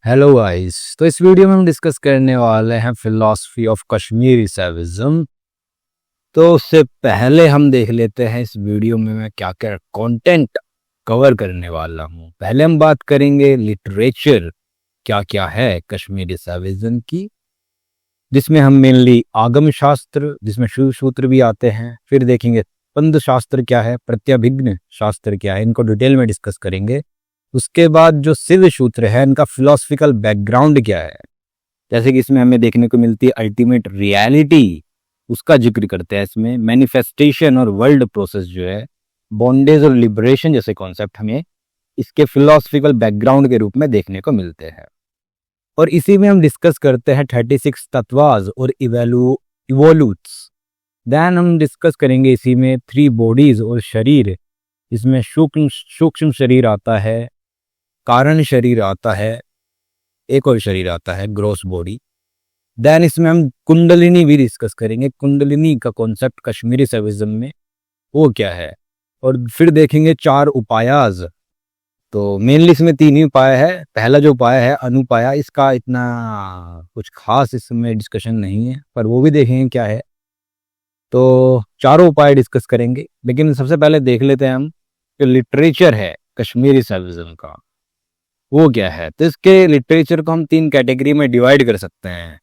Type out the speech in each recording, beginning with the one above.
Hello guys. तो इस video में हम डिस्कस करने वाले हैं फिलॉसफी ऑफ कश्मीरी सर्विज्म। तो उससे पहले हम देख लेते हैं इस वीडियो में मैं क्या क्या कंटेंट कवर करने वाला हूँ। पहले हम बात करेंगे लिटरेचर क्या क्या है कश्मीरी सर्विज्म की, जिसमें हम मेनली आगम शास्त्र, जिसमें शिव सूत्र भी आते हैं। फिर देखेंगे स्पंद शास्त्र क्या है, प्रत्यभिज्ञ शास्त्र क्या है, इनको डिटेल में डिस्कस करेंगे। उसके बाद जो शिव सूत्र है इनका फिलोसफिकल बैकग्राउंड क्या है, जैसे कि इसमें हमें देखने को मिलती है अल्टीमेट रियलिटी, उसका जिक्र करते हैं इसमें। मैनिफेस्टेशन और वर्ल्ड प्रोसेस जो है, बॉन्डेज और लिबरेशन जैसे कॉन्सेप्ट हमें इसके फिलोसफिकल बैकग्राउंड के रूप में देखने को मिलते हैं। और इसी में हम डिस्कस करते हैं 36 तत्वाज और इवोल्यूट्स। देन हम डिस्कस करेंगे इसी में 3 बॉडीज और शरीर। इसमें सूक्ष्म शरीर आता है, कारण शरीर आता है, एक और शरीर आता है ग्रॉस बॉडी। देन इसमें हम कुंडलिनी भी डिस्कस करेंगे, कुंडलिनी का कॉन्सेप्ट कश्मीरी सर्विज्म में वो क्या है। और फिर देखेंगे 4 उपायाज। तो मेनली इसमें 3 ही उपाय है। पहला जो उपाय है अनुपाया, इसका इतना कुछ खास इसमें डिस्कशन नहीं है, पर वो भी देखेंगे क्या है। तो चारों उपाय डिस्कस करेंगे, लेकिन सबसे पहले देख लेते हैं हम जो लिटरेचर है कश्मीरी सर्विज्म का वो क्या है। तो इसके लिटरेचर को हम 3 कैटेगरी में डिवाइड कर सकते हैं।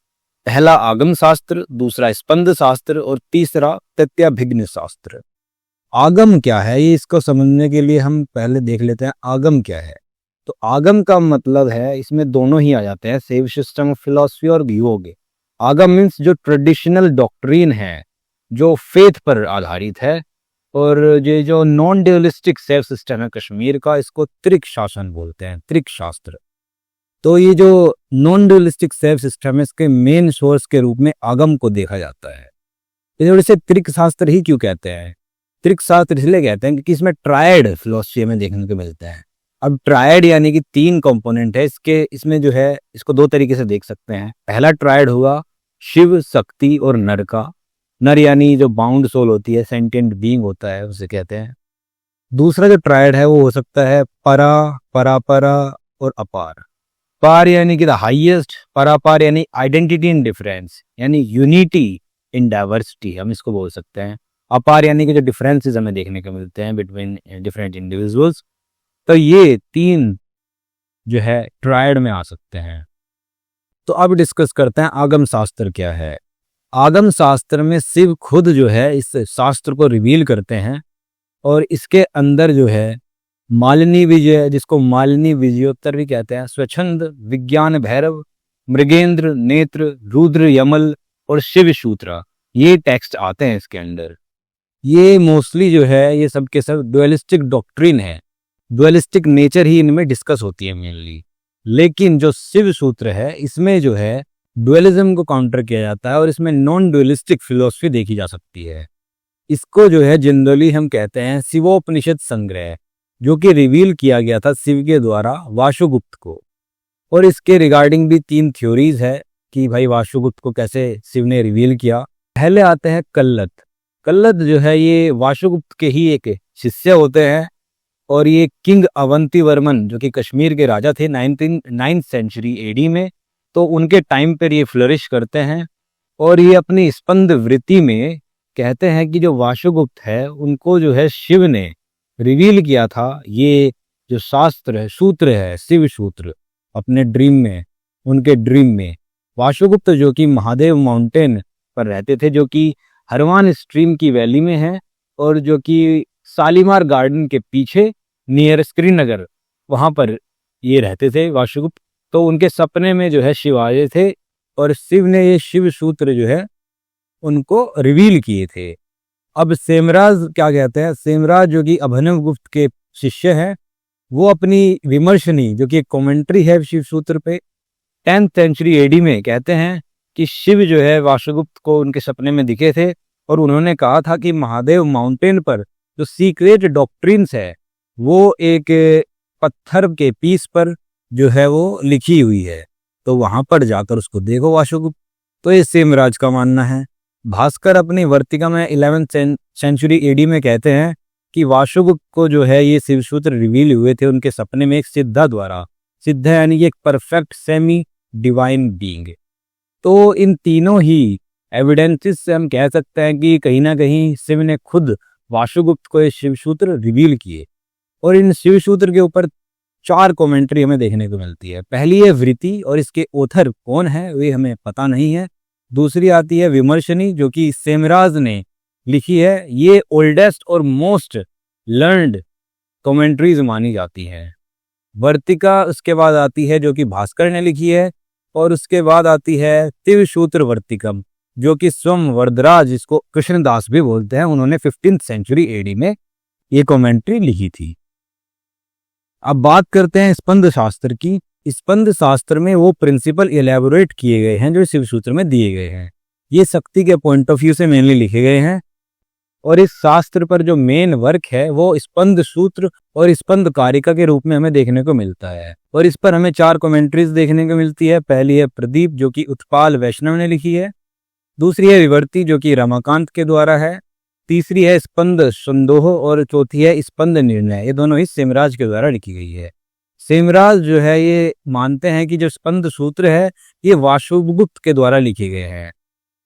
पहला आगम शास्त्र, दूसरा स्पंद शास्त्र और तीसरा प्रत्यभिज्ञ शास्त्र। आगम क्या है, ये इसको समझने के लिए हम पहले देख लेते हैं आगम क्या है। तो आगम का मतलब है, इसमें दोनों ही आ जाते हैं, सेव सिस्टम ऑफ फिलॉसफी और योग। आगम मीन्स जो ट्रेडिशनल डॉक्ट्रीन है, जो फेथ पर आधारित है। और ये जो नॉन ड्यूलिस्टिक सेल्फ सिस्टम है कश्मीर का, इसको त्रिक शासन बोलते हैं, त्रिक शास्त्र। तो ये जो नॉन ड्यूलिस्टिक सेल्फ सिस्टम है, इसके मेन सोर्स के रूप में आगम को देखा जाता है। इसे त्रिक शास्त्र ही क्यों कहते हैं? त्रिक शास्त्र इसलिए कहते हैं क्योंकि इसमें ट्रायड फिलोसफी में देखने को मिलता है। अब ट्रायड यानी कि 3 कंपोनेंट है इसके। इसमें जो है इसको 2 तरीके से देख सकते हैं। पहला ट्रायड हुआ शिव, शक्ति और नर का। नर यानी जो बाउंड सोल होती है, सेंटिएंट बीइंग होता है, उसे कहते हैं। दूसरा जो ट्रायड है वो हो सकता है परा, परापरा और अपार। पार यानी कि द हाईएस्ट, परापार यानी आइडेंटिटी इन डिफरेंस, यानी यूनिटी इन डाइवर्सिटी, हम इसको बोल सकते हैं। अपार यानी कि जो डिफरेंसेस हमें देखने को मिलते हैं बिटवीन डिफरेंट इंडिविजुअल्स। तो ये 3 जो है ट्रायड में आ सकते हैं। तो अब डिस्कस करते हैं आगम शास्त्र क्या है। आगम शास्त्र में शिव खुद जो है इस शास्त्र को रिवील करते हैं, और इसके अंदर जो है मालिनी विजय, जिसको मालिनी विजयोत्तर भी कहते हैं, स्वच्छंद, विज्ञान भैरव, मृगेंद्र, नेत्र, रुद्र, यमल और शिव सूत्र, ये टेक्स्ट आते हैं इसके अंदर। ये मोस्टली जो है ये सब के सब डुअलिस्टिक डॉक्ट्रिन है, डुअलिस्टिक नेचर ही इनमें डिस्कस होती है मेनली। लेकिन जो शिव सूत्र है इसमें जो है डुअलिज्म को काउंटर किया जाता है, और इसमें नॉन डुअलिस्टिक फिलोसफी देखी जा सकती है। इसको जो है जनरली हम कहते हैं शिवोपनिषद संग्रह, जो कि रिवील किया गया था शिव के द्वारा वाशुगुप्त को। और इसके रिगार्डिंग भी 3 थ्योरीज है कि भाई वाशुगुप्त को कैसे शिव ने रिवील किया। पहले आते हैं कल्लत। कल्लत जो है ये वाशुगुप्त के ही एक शिष्य होते हैं, और ये किंग अवंती वर्मन जो कि कश्मीर के राजा थे 9th सेंचुरी एडी में, तो उनके टाइम पर ये फ्लरिश करते हैं। और ये अपनी स्पंद वृत्ति में कहते हैं कि जो वाशुगुप्त है उनको जो है शिव ने रिवील किया था ये जो शास्त्र है, सूत्र है, शिव सूत्र, अपने ड्रीम में, उनके ड्रीम में। वाशुगुप्त जो कि महादेव माउंटेन पर रहते थे, जो कि हरवान स्ट्रीम की वैली में है, और जो कि शालीमार गार्डन के पीछे नियर श्रीनगर, वहां पर ये रहते थे वाशुगुप्त। तो उनके सपने में जो है शिव आए थे, और शिव ने ये शिव सूत्र जो है उनको रिवील किए थे। अब सेमराज क्या कहते हैं, सेमराज जो कि अभिनव गुप्त के शिष्य हैं, वो अपनी विमर्शनी जो कि एक कमेंट्री है शिव सूत्र पे 10th सेंचुरी एडी में कहते हैं कि शिव जो है वाशुगुप्त को उनके सपने में दिखे थे, और उन्होंने कहा था कि महादेव माउंटेन पर जो सीक्रेट डॉक्ट्रिन्स है वो एक पत्थर के पीस पर जो है वो लिखी हुई है, तो वहां पर जाकर उसको देखो वाशुगुप्त। तो ये सेमराज का मानना है। भास्कर अपनी वर्तिका में 11th सेंचुरी एडी में कहते हैं कि वाशुगुप्त को जो है ये शिवसूत्र रिवील हुए थे उनके सपने में एक सिद्धा द्वारा। सिद्ध है, यानी कि एक परफेक्ट सेमी डिवाइन बीइंग। तो इन तीनों ही एविडेंसेस से हम कह सकते हैं कि कहीं ना कहीं शिव ने खुद वाशुगुप्त को ये शिव सूत्र रिवील किए। और इन शिव सूत्र के ऊपर 4 कमेंट्री हमें देखने को मिलती है। पहली है वृत्ति, और इसके ऑथर कौन है वे हमें पता नहीं है। दूसरी आती है विमर्शनी, जो कि सेमराज ने लिखी है। ये ओल्डेस्ट और मोस्ट लर्नड कमेंट्रीज मानी जाती हैं। वर्तिका उसके बाद आती है, जो कि भास्कर ने लिखी है। और उसके बाद आती है तिवसूत्र वर्तिकम, जो कि स्वयं वरदराज, जिसको कृष्णदास भी बोलते हैं, उन्होंने 15th सेंचुरी एडी में ये कमेंट्री लिखी थी। अब बात करते हैं स्पंद शास्त्र की। स्पंद शास्त्र में वो प्रिंसिपल इलेबोरेट किए गए हैं जो शिव सूत्र में दिए गए हैं। ये शक्ति के पॉइंट ऑफ व्यू से मेनली लिखे गए हैं। और इस शास्त्र पर जो मेन वर्क है वो स्पंद सूत्र और स्पंद कारिका के रूप में हमें देखने को मिलता है। और इस पर हमें 4 कमेंट्रीज देखने को मिलती है। पहली है प्रदीप, जो कि उत्पाल वैष्णव ने लिखी है। दूसरी है विवर्ती, जो कि रमाकांत के द्वारा है। तीसरी है स्पंद संदोह, और चौथी है स्पंद निर्णय। ये दोनों ही सेमराज के द्वारा लिखी गई है। सेमराज जो है ये मानते हैं कि जो स्पंद सूत्र है ये वाशुगुप्त के द्वारा लिखे गए हैं।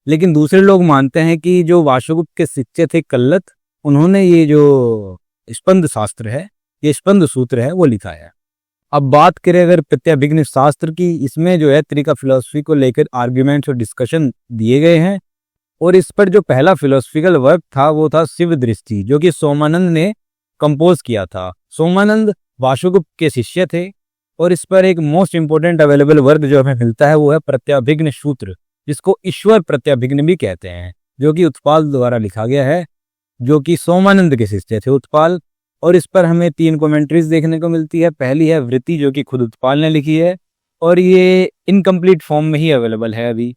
लेकिन दूसरे लोग मानते हैं कि जो वाशुगुप्त के शिष्य थे कल्लत, उन्होंने ये जो स्पंद शास्त्र है, ये स्पंद सूत्र है, वो लिखा है। अब बात करें अगर प्रत्यभिज्ञ शास्त्र की, इसमें जो है त्रिका फिलोसफी को लेकर आर्ग्यूमेंट्स और डिस्कशन दिए गए हैं। और इस पर जो पहला फिलोसफिकल वर्क था वो था शिव दृष्टि, जो कि सोमानंद ने कंपोज किया था। सोमानंद वाशुगुप्त के शिष्य थे। और इस पर एक मोस्ट इंपोर्टेंट अवेलेबल वर्क जो हमें मिलता है वो है प्रत्यभिज्ञ सूत्र, जिसको ईश्वर प्रत्यभिज्ञ भी कहते हैं, जो कि उत्पाल द्वारा लिखा गया है, जो कि सोमानंद के शिष्य थे उत्पाल। और इस पर हमें 3 कमेंट्रीज देखने को मिलती है। पहली है वृत्ति, जो कि खुद उत्पाल ने लिखी है, और ये इनकम्प्लीट फॉर्म में ही अवेलेबल है अभी।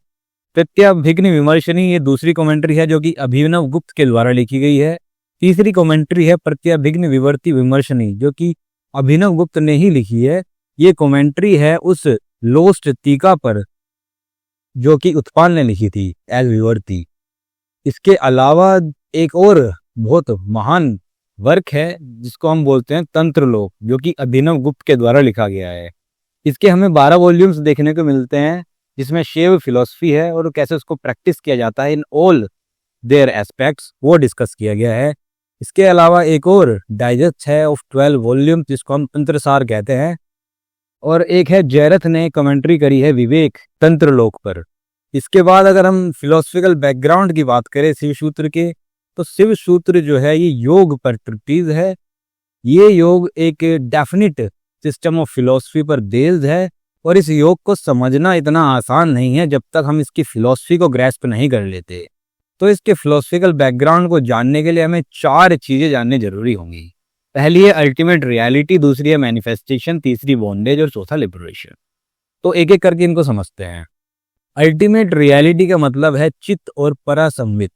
प्रत्यभिज्ञ विमर्शनी, ये दूसरी कमेंट्री है, जो कि अभिनव गुप्त के द्वारा लिखी गई है। तीसरी कमेंट्री है प्रत्यभिज्ञ विवर्ती विमर्शनी, जो कि अभिनव गुप्त ने ही लिखी है। ये कमेंट्री है उस लोस्ट टीका पर जो कि उत्पाल ने लिखी थी एज विवर्ती। इसके अलावा एक और बहुत महान वर्क है जिसको हम बोलते हैं तंत्रलोक, जो कि अभिनव गुप्त के द्वारा लिखा गया है। इसके हमें 12 वॉल्यूम्स देखने को मिलते हैं, जिसमें शैव फिलॉसफी है और कैसे उसको प्रैक्टिस किया जाता है इन ऑल देयर एस्पेक्ट्स, वो डिस्कस किया गया है। इसके अलावा एक और डाइजेस्ट है ऑफ 12 वॉल्यूम्स, जिसको हम तंत्रसार कहते हैं। और एक है जयरथ ने कमेंट्री करी है विवेक तंत्रलोक पर। इसके बाद अगर हम फिलोसफिकल बैकग्राउंड की बात करें शिव सूत्र के, तो शिव सूत्र जो है ये योग पर ट्रीटीज है। ये योग एक डेफिनिट सिस्टम ऑफ फिलोसफी पर बेस्ड है। और इस योग को समझना इतना आसान नहीं है जब तक हम इसकी फिलोसफी को ग्रैस्प नहीं कर लेते। तो इसके फिलोसफिकल बैकग्राउंड को जानने के लिए हमें 4 चीजें जाननी जरूरी होंगी। पहली है अल्टीमेट रियलिटी, दूसरी है मैनिफेस्टेशन, तीसरी बॉन्डेज और चौथा लिबरेशन। तो एक एक करके इनको समझते हैं। अल्टीमेट रियलिटी का मतलब है चित्त और परासंवित।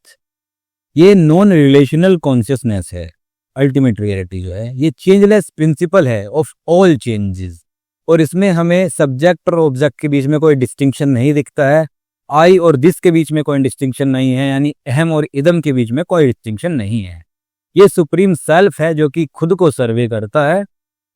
ये नॉन रिलेशनल कॉन्शियसनेस है। अल्टीमेट रियलिटी जो है ये चेंजलेस प्रिंसिपल है ऑफ ऑल चेंजेस। और इसमें हमें सब्जेक्ट और ऑब्जेक्ट के बीच में कोई डिस्टिंक्शन नहीं दिखता है। आई और दिस के बीच में कोई डिस्टिंक्शन नहीं है, यानी अहम और इदम के बीच में कोई डिस्टिंक्शन नहीं है। ये सुप्रीम सेल्फ है जो कि खुद को सर्वे करता है।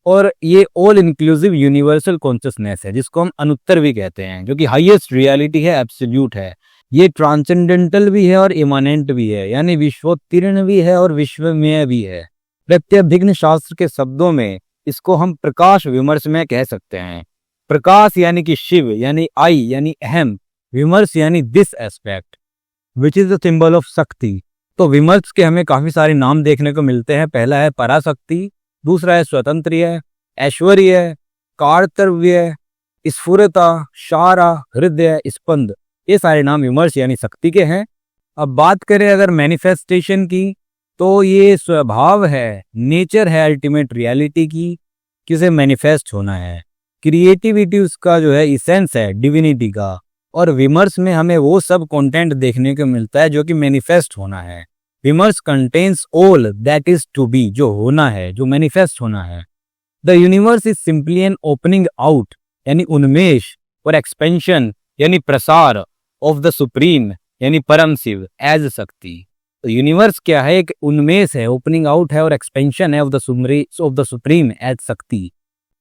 और ये ऑल इंक्लूसिव यूनिवर्सल कॉन्शियसनेस है, जिसको हम अनुत्तर भी कहते हैं, जो कि हाईएस्ट रियलिटी है, एब्सोल्यूट है। ये ट्रांसेंडेंटल भी है और इमानेंट भी है, यानी विश्वोत्तीर्ण भी है और विश्वमय भी है। प्रत्यभिज्ञ शास्त्र के शब्दों में इसको हम प्रकाश विमर्श में कह सकते हैं। प्रकाश यानी कि शिव, यानी आई यानी अहम, विमर्श यानी this aspect which is the symbol of शक्ति। तो विमर्श के हमें काफी सारे नाम देखने को मिलते हैं। पहला है पराशक्ति, दूसरा है स्वतंत्र, ऐश्वर्य, कार्तव्य, स्फुरता, शारा, हृदय, स्पंद। ये सारे नाम विमर्श यानी शक्ति के हैं। अब बात करें अगर मैनिफेस्टेशन की, तो ये स्वभाव है, नेचर है अल्टीमेट रियलिटी की, किसे मैनिफेस्ट होना है। क्रिएटिविटी उसका जो है इसेंस है डिविनिटी का। और विमर्श में हमें वो सब कंटेंट देखने को मिलता है जो कि मैनिफेस्ट होना है। विमर्श contains all that is to be, जो होना है, जो मैनिफेस्ट होना है। The universe is simply an opening out यानी उन्मेष, और एक्सपेंशन यानी प्रसार ऑफ द सुप्रीम यानी परम शिव एज शक्ति। तो यूनिवर्स क्या है, एक उन्मेष है, ओपनिंग आउट है, और एक्सपेंशन है ऑफ द सुप्रीम एज शक्ति।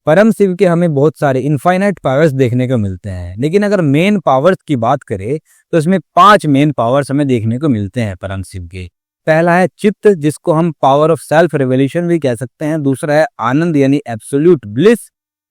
परम शिव के हमें बहुत सारे इनफाइनाइट पावर्स देखने को मिलते हैं, लेकिन अगर मेन पावर्स की बात करें तो इसमें 5 मेन पावर्स हमें देखने को मिलते हैं परम शिव के। पहला है चित्त, जिसको हम पावर ऑफ सेल्फ रिवोल्यूशन भी कह सकते हैं। दूसरा है आनंद यानी एब्सोल्यूट ब्लिस।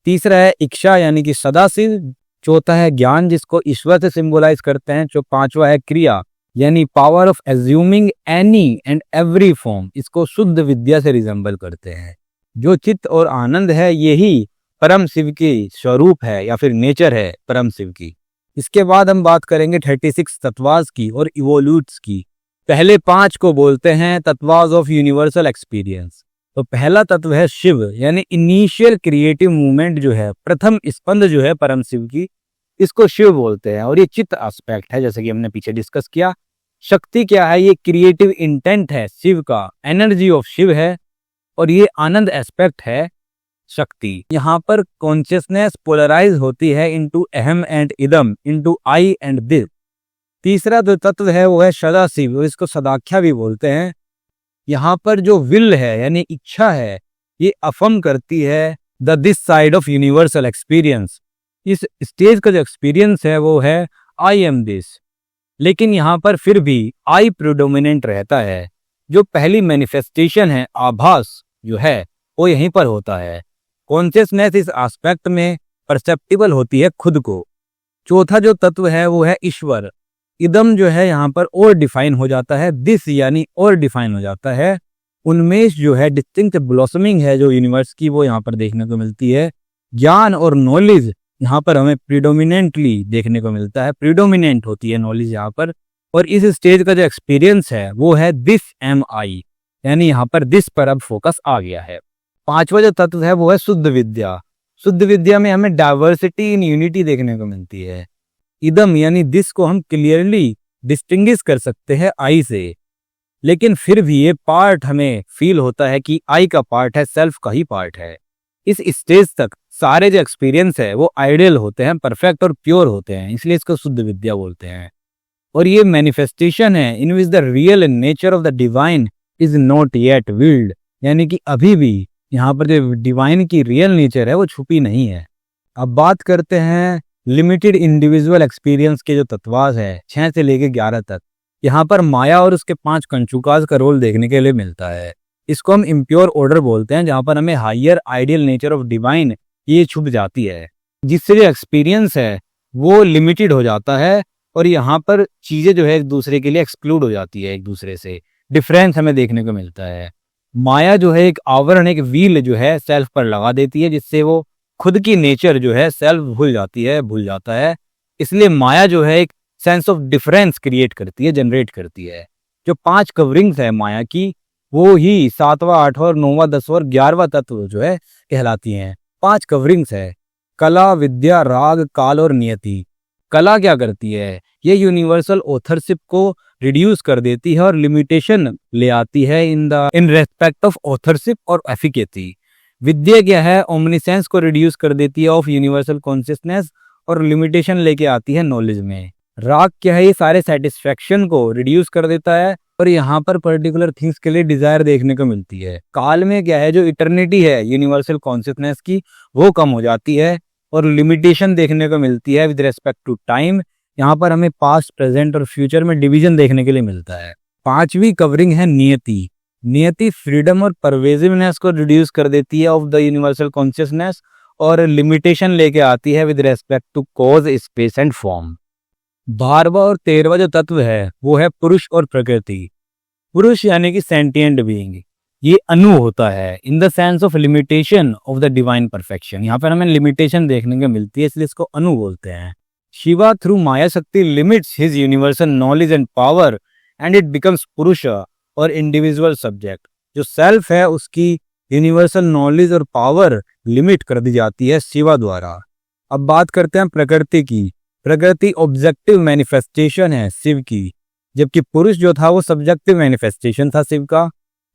तीसरा है इच्छा यानी कि सदाशिव। चौथा है ज्ञान, जिसको ईश्वर से सिंबलाइज करते हैं। जो पांचवा है क्रिया यानी power of assuming any and every form, इसको शुद्ध विद्या से रिजेंबल करते हैं। जो चित्त और आनंद है यही परम शिव की स्वरूप है या फिर नेचर है परम शिव की। इसके बाद हम बात करेंगे 36 तत्वास की और इवोल्यूट्स की। पहले 5 को बोलते हैं तत्वास ऑफ यूनिवर्सल एक्सपीरियंस। तो पहला तत्व है शिव यानी इनिशियल क्रिएटिव मूवमेंट जो है, प्रथम स्पंद जो है परम शिव की, इसको शिव बोलते हैं। और ये चित्त एस्पेक्ट है, जैसे कि हमने पीछे डिस्कस किया। शक्ति क्या है? ये क्रिएटिव इंटेंट है शिव का, एनर्जी ऑफ शिव है। और ये आनंद एस्पेक्ट है शक्ति। यहाँ पर कॉन्शियसनेस पोलराइज होती है इनटू अहम एंड इदम, इनटू आई एंड दिस। तीसरा जो तत्व है वो है सदाशिव, इसको सदाख्या भी बोलते हैं। यहाँ पर जो विल है यानी इच्छा है, ये अफर्म करती है the this side of universal experience. इस स्टेज का जो एक्सपीरियंस है वो है आई एम दिस, लेकिन यहाँ पर फिर भी आई प्रिडोमिनेंट रहता है। जो पहली मैनिफेस्टेशन है, आभास जो है, वो यहीं पर होता है। कॉन्शियसनेस इस एस्पेक्ट में परसेप्टिबल होती है खुद को। चौथा जो तत्व है वो है ईश्वर। इदम जो है यहाँ पर और डिफाइन हो जाता है, दिस यानी और डिफाइन हो जाता है। उन्मेष जो है, डिस्टिंक्ट ब्लॉसमिंग है जो यूनिवर्स की, वो यहाँ पर देखने को मिलती है। ज्ञान और नॉलेज यहाँ पर हमें प्रीडोमिनेंटली देखने को मिलता है, प्रीडोमिनेंट होती है नॉलेज यहाँ पर। और इस स्टेज का जो एक्सपीरियंस है वो है दिस एम आई, यानी यहाँ पर दिस पर अब फोकस आ गया है। पांचवा जो तत्व है वो है शुद्ध विद्या। शुद्ध विद्या में हमें डाइवर्सिटी इन यूनिटी देखने को मिलती है। इदम यानी दिस को हम क्लियरली डिस्टिंग्विश कर सकते हैं आई से, लेकिन फिर भी ये पार्ट हमें फील होता है कि आई का पार्ट है, सेल्फ का ही पार्ट है। इस स्टेज तक सारे जो एक्सपीरियंस है वो आइडियल होते हैं, परफेक्ट और प्योर होते हैं, इसलिए इसको शुद्ध विद्या बोलते हैं। और ये मैनिफेस्टेशन है in which the real nature of the divine is not yet veiled, यानी कि अभी भी यहाँ पर जो डिवाइन की रियल नेचर है वो छुपी नहीं है। अब बात करते हैं लिमिटेड इंडिविजुअल एक्सपीरियंस के जो तत्वास है 6 से लेकर 11 तक। यहाँ पर माया और उसके 5 कंचुकास का रोल देखने के लिए मिलता है। इसको हम इम्प्योर ऑर्डर बोलते हैं, जहाँ पर हमें higher ideal nature of divine ये छुप जाती है, जिससे जो एक्सपीरियंस है वो लिमिटेड हो जाता है। और यहाँ पर चीजें जो है एक दूसरे के लिए एक्सक्लूड हो जाती है, एक दूसरे से डिफरेंस हमें देखने को मिलता है। माया जो है एक आवरण, एक व्हील जो है सेल्फ पर लगा देती है, जिससे वो खुद की नेचर जो है सेल्फ भूल जाता है। इसलिए माया जो है एक सेंस ऑफ डिफरेंस क्रिएट करती है, जनरेट करती है। जो 5 कवरिंग्स है माया की, वो ही 7वां, 8वां, 9वां, 10वां और 11वां तत्व जो है कहलाती हैं। 5 कवरिंग्स है, कला, विद्या, राग, काल और नियति। कला क्या करती है? ये यूनिवर्सल ऑथरशिप को रिड्यूस कर देती है और लिमिटेशन ले आती है इन रेस्पेक्ट ऑफ ऑथरशिप और एफिकेसी। विद्या क्या है? ओमनीसेंस को रिड्यूस कर देती है ऑफ यूनिवर्सल कॉन्शियसनेस और लिमिटेशन लेके आती है नॉलेज में। राग क्या है? ये सारे सेटिस्फेक्शन को रिड्यूस कर देता है और यहाँ पर पर्टिकुलर थिंग्स के लिए डिजायर देखने को मिलती है। काल में क्या है? जो इटर्निटी है यूनिवर्सल कॉन्शियसनेस की, वो कम हो जाती है और लिमिटेशन देखने को मिलती है विद रेस्पेक्ट टू टाइम। यहाँ पर हमें पास्ट, प्रेजेंट और फ्यूचर में डिवीजन देखने के लिए मिलता है। 5वीं कवरिंग है नियति। नियति फ्रीडम और परवेजिवनेस को रिड्यूस कर देती है ऑफ द यूनिवर्सल कॉन्शियसनेस और लिमिटेशन लेके आती है with respect to cause, space and form. 12वां और 13वां जो तत्व है वो है पुरुष और प्रकृति। पुरुष यानी कि सेंटिएंट बीइंग, ये अनु होता है in the sense of limitation of the divine perfection. यहाँ पर हमें लिमिटेशन देखने को मिलती है, इसलिए इसको अनु बोलते हैं। शिवा थ्रू माया शक्ति limits his universal knowledge and power and it becomes पुरुष और इंडिविजुअल सब्जेक्ट। जो सेल्फ है उसकी यूनिवर्सल नॉलेज और पावर लिमिट कर दी जाती है शिवा द्वारा। अब बात करते हैं प्रकृति की। प्रकृति ऑब्जेक्टिव मैनिफेस्टेशन है शिव की, जबकि पुरुष जो था वो सब्जेक्टिव मैनिफेस्टेशन था शिव का।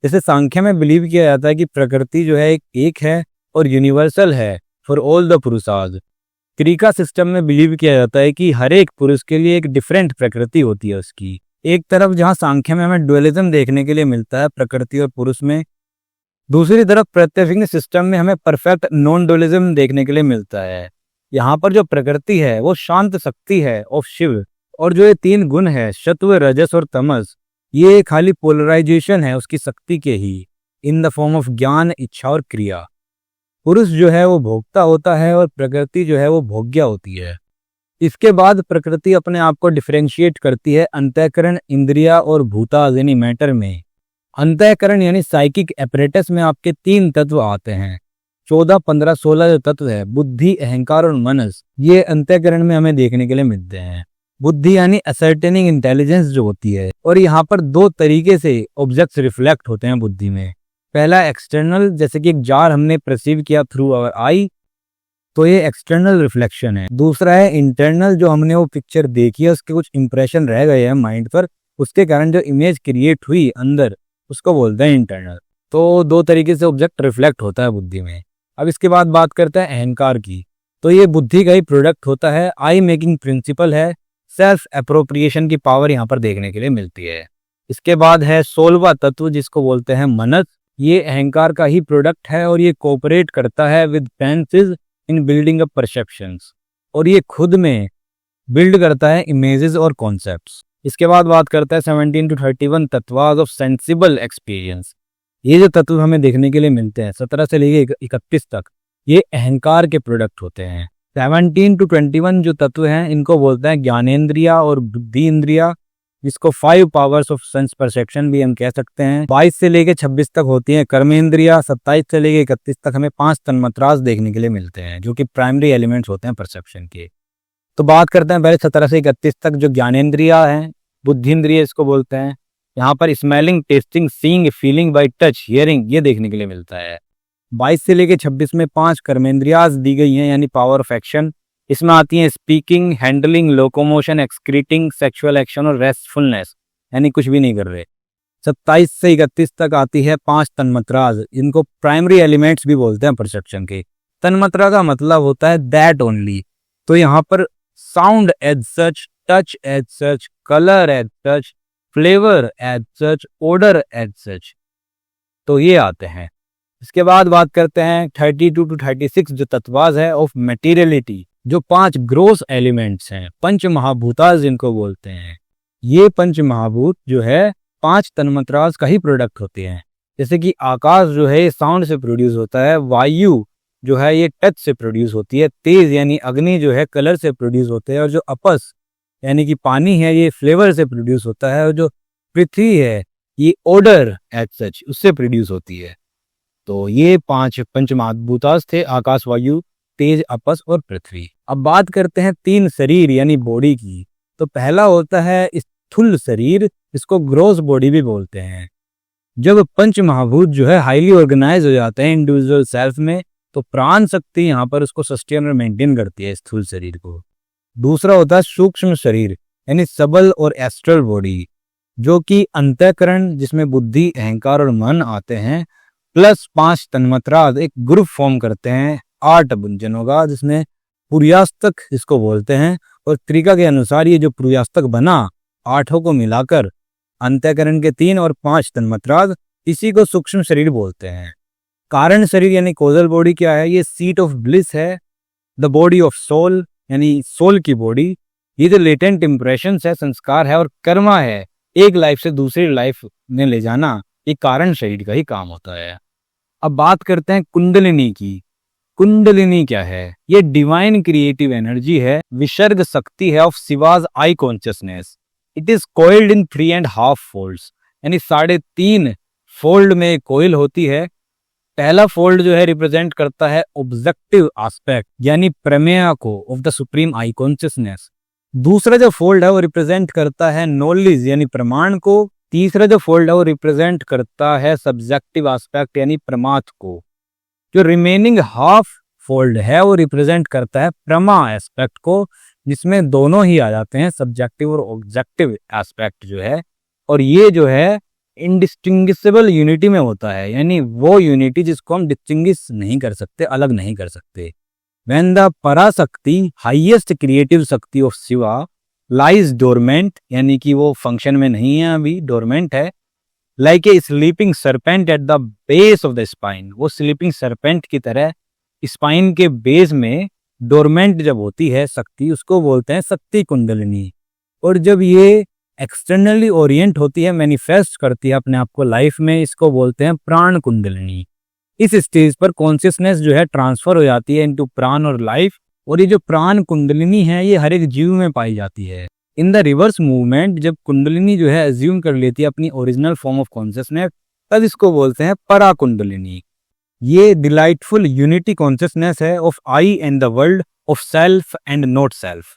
जैसे सांख्य में बिलीव किया जाता है कि प्रकृति जो है एक है और यूनिवर्सल है फॉर ऑल द पुरुषार्थ। क्रिका सिस्टम में बिलीव किया जाता है कि हर एक पुरुष के लिए एक डिफरेंट प्रकृति होती है उसकी। एक तरफ जहां सांख्य में हमें डुअलिज्म देखने के लिए मिलता है प्रकृति और पुरुष में, दूसरी तरफ प्रत्यभिज्ञ सिस्टम में हमें परफेक्ट नॉन डुअलिज्म देखने के लिए मिलता है। यहाँ पर जो प्रकृति है वो शांत शक्ति है ऑफ शिव, और जो ये तीन गुण है सत्व, रजस और तमस, ये खाली पोलराइजेशन है उसकी शक्ति के ही, इन द फॉर्म ऑफ ज्ञान, इच्छा और क्रिया। पुरुष जो है वो भोक्ता होता है और प्रकृति जो है वो भोग्या होती है। इसके बाद प्रकृति अपने आप को डिफरेंशिएट करती है अंतःकरण, इंद्रिया और भूता यानी मैटर में। अंतःकरण यानी साइकिक एपरेटस में आपके तीन तत्व आते हैं, 14, 15, 16 जो तत्व है, बुद्धि, अहंकार और मनस, ये अंतःकरण में हमें देखने के लिए मिलते हैं। बुद्धि यानी असर्टेनिंग इंटेलिजेंस जो होती है, और यहाँ पर दो तरीके से ऑब्जेक्ट्स रिफ्लेक्ट होते हैं बुद्धि में। पहला एक्सटर्नल, जैसे कि एक जार हमने परसीव किया थ्रू आवर आई, तो ये एक्सटर्नल रिफ्लेक्शन है। दूसरा है इंटरनल, जो हमने वो पिक्चर देखी है उसके कुछ इंप्रेशन रह गए हैं माइंड पर, उसके कारण जो इमेज क्रिएट हुई अंदर, उसको बोलते हैं इंटरनल। तो दो तरीके से ऑब्जेक्ट रिफ्लेक्ट होता है बुद्धि में। अब इसके बाद बात करते हैं अहंकार की, तो ये बुद्धि का ही प्रोडक्ट होता है, आई मेकिंग प्रिंसिपल है, सेल्फ अप्रोप्रिएशन की पावर यहाँ पर देखने के लिए मिलती है। इसके बाद है 16वां तत्व जिसको बोलते हैं मनस, ये अहंकार का ही प्रोडक्ट है और ये कोऑपरेट करता है with senses in building up perceptions, और ये खुद में बिल्ड करता है इमेजेस और कॉन्सेप्ट्स। इसके बाद बात करता है 17 to 31 Tatvaj of sensible experience. ये जो तत्व हमें देखने के लिए मिलते हैं 17 से लेके 31 तक, ये अहंकार के प्रोडक्ट होते हैं। 17 to 21 जो तत्व हैं इनको बोलते हैं ज्ञानेंद्रिया और बुद्धि इंद्रिया, जिसको 5 पावर्स ऑफ सेंस परसेप्शन भी हम कह सकते हैं। 22 से लेके 26 तक होती हैं कर्मेंद्रिया, 27 से लेके 31 तक हमें 5 तन्मात्रास देखने के लिए मिलते हैं जो कि प्राइमरी एलिमेंट्स होते हैं परसेप्शन के। तो बात करते हैं पहले 17 से 31 तक जो ज्ञानेंद्रिया है, बुद्धि इंद्रिय इसको बोलते हैं। यहाँ पर smelling, tasting, seeing, feeling by touch, hearing, ये देखने के लिए मिलता है। 22 से लेके 26 में 5 कर्मेंद्रियाज दी गई हैं, यानी पावर ऑफ एक्शन। इसमें आती हैं speaking, handling, locomotion, excreting, sexual action और रेस्टफुलनेस, यानी कुछ भी नहीं कर रहे। 27 से 31 तक आती है 5 तन्मात्राज, इनको प्राइमरी एलिमेंट्स भी बोलते हैं परसेप्शन के। तन्मात्रा का मतलब होता है दैट ओनली, तो यहाँ पर sound as such, touch as such, colour as such, flavour as such, odour as such, तो ये आते हैं। इसके बाद बात करते हैं 32 to 36 जो तत्वाज है ऑफ मटेरियलिटी, जो 5 ग्रोस एलिमेंट्स हैं, पंच महाभूताज जिनको बोलते हैं। ये पंच महाभूत जो है 5 तन्मात्रास का ही प्रोडक्ट होते हैं। जैसे कि आकाश जो है साउंड से प्रोड्यूस होता है, वायु जो है ये टच से प्रोड्यूस होती है, तेज यानी अग्नि जो है कलर से प्रोड्यूस होते हैं, और जो अपस यानी कि पानी है ये फ्लेवर से प्रोड्यूस होता है, और जो पृथ्वी है ये ओडर एज सच उससे प्रोड्यूस होती है। तो ये 5 पंच महाभूतास थे, आकाश, वायु, तेज, अपस और पृथ्वी। अब बात करते हैं 3 शरीर यानी बॉडी की। तो पहला होता है स्थूल शरीर, इसको ग्रोस बॉडी भी बोलते हैं। जब पंच महाभूत जो है हाईली ऑर्गेनाइज हो जाते हैं इंडिविजुअल सेल्फ में, तो प्राण शक्ति यहाँ पर उसको सस्टेन और मेंटेन करती है स्थूल शरीर को। दूसरा होता है सूक्ष्म शरीर यानी सबल और एस्ट्रल बॉडी, जो कि अंतःकरण जिसमें बुद्धि, अहंकार और मन आते हैं, प्लस 5 तन्मात्रास एक ग्रुप फॉर्म करते हैं 8 भुंजनों का, जिसमें पुर्यास्तक इसको बोलते हैं। और त्रिका के अनुसार ये जो पुर्यास्तक बना 8 को मिलाकर अंतःकरण के 3 और 5 तन्मात्रास, इसी को सूक्ष्म शरीर बोलते हैं। कारण शरीर यानी कोजल बॉडी क्या है, ये सीट ऑफ ब्लिस है, द बॉडी ऑफ सोल यानी सोल की बॉडी। ये जो लेटेंट इंप्रेशन है, संस्कार है और कर्मा है, एक लाइफ से दूसरी लाइफ में ले जाना, ये कारण शरीर का ही काम होता है। अब बात करते हैं कुंडलिनी की। कुंडलिनी क्या है? ये डिवाइन क्रिएटिव एनर्जी है, विसर्ग शक्ति है of Shiva's I consciousness. It is coiled in 3.5 folds, यानी 3.5 फोल्ड में कोइल होती है। पहला फोल्ड जो है रिप्रेजेंट करता है ऑब्जेक्टिव एस्पेक्ट यानी प्रमेय को of the supreme I consciousness. दूसरा जो फोल्ड है वो रिप्रेजेंट करता है नॉलेज यानी प्रमाण को। तीसरा जो फोल्ड है वो रिप्रेजेंट करता है सब्जेक्टिव एस्पेक्ट यानी प्रमाथ को। जो रिमेनिंग हाफ फोल्ड है वो रिप्रेजेंट करता है प्रमा एस्पेक्ट को, जिसमें दोनों ही आ जाते हैं, सब्जेक्टिव और ऑब्जेक्टिव एस्पेक्ट जो है। और ये जो है इनडिस्टिंग्विशेबल यूनिटी में होता है, यानी वो यूनिटी जिसको हम डिस्टिंग्विश नहीं कर सकते, अलग नहीं कर सकते। When the Parashakti highest creative shakti of Shiva lies dormant, यानी कि वो फंक्शन में नहीं है, अभी डोरमेंट है, like a sleeping serpent at the base of the spine. वो स्लीपिंग सरपेंट की तरह स्पाइन के बेस में डोरमेंट जब होती है शक्ति, उसको बोलते हैं शक्ति कुंडलिनी। और जब ये एक्सटर्नली ओरिएंट होती है, मैनिफेस्ट करती है अपने आप को लाइफ में, इसको बोलते हैं प्राण कुंडलिनी। इस स्टेज पर कॉन्शियसनेस जो है ट्रांसफर हो जाती है इनटू प्राण और लाइफ। और ये जो प्राण कुंडलिनी है ये हर एक जीव में पाई जाती है। इन द रिवर्स मूवमेंट जब कुंडलिनी जो है अज्यूम कर लेती है अपनी ओरिजिनल फॉर्म ऑफ कॉन्शियसनेस, तब इसको बोलते हैं परा कुंडलिनी। ये डिलाइटफुल यूनिटी कॉन्शियसनेस है of I and the world, of self and not self.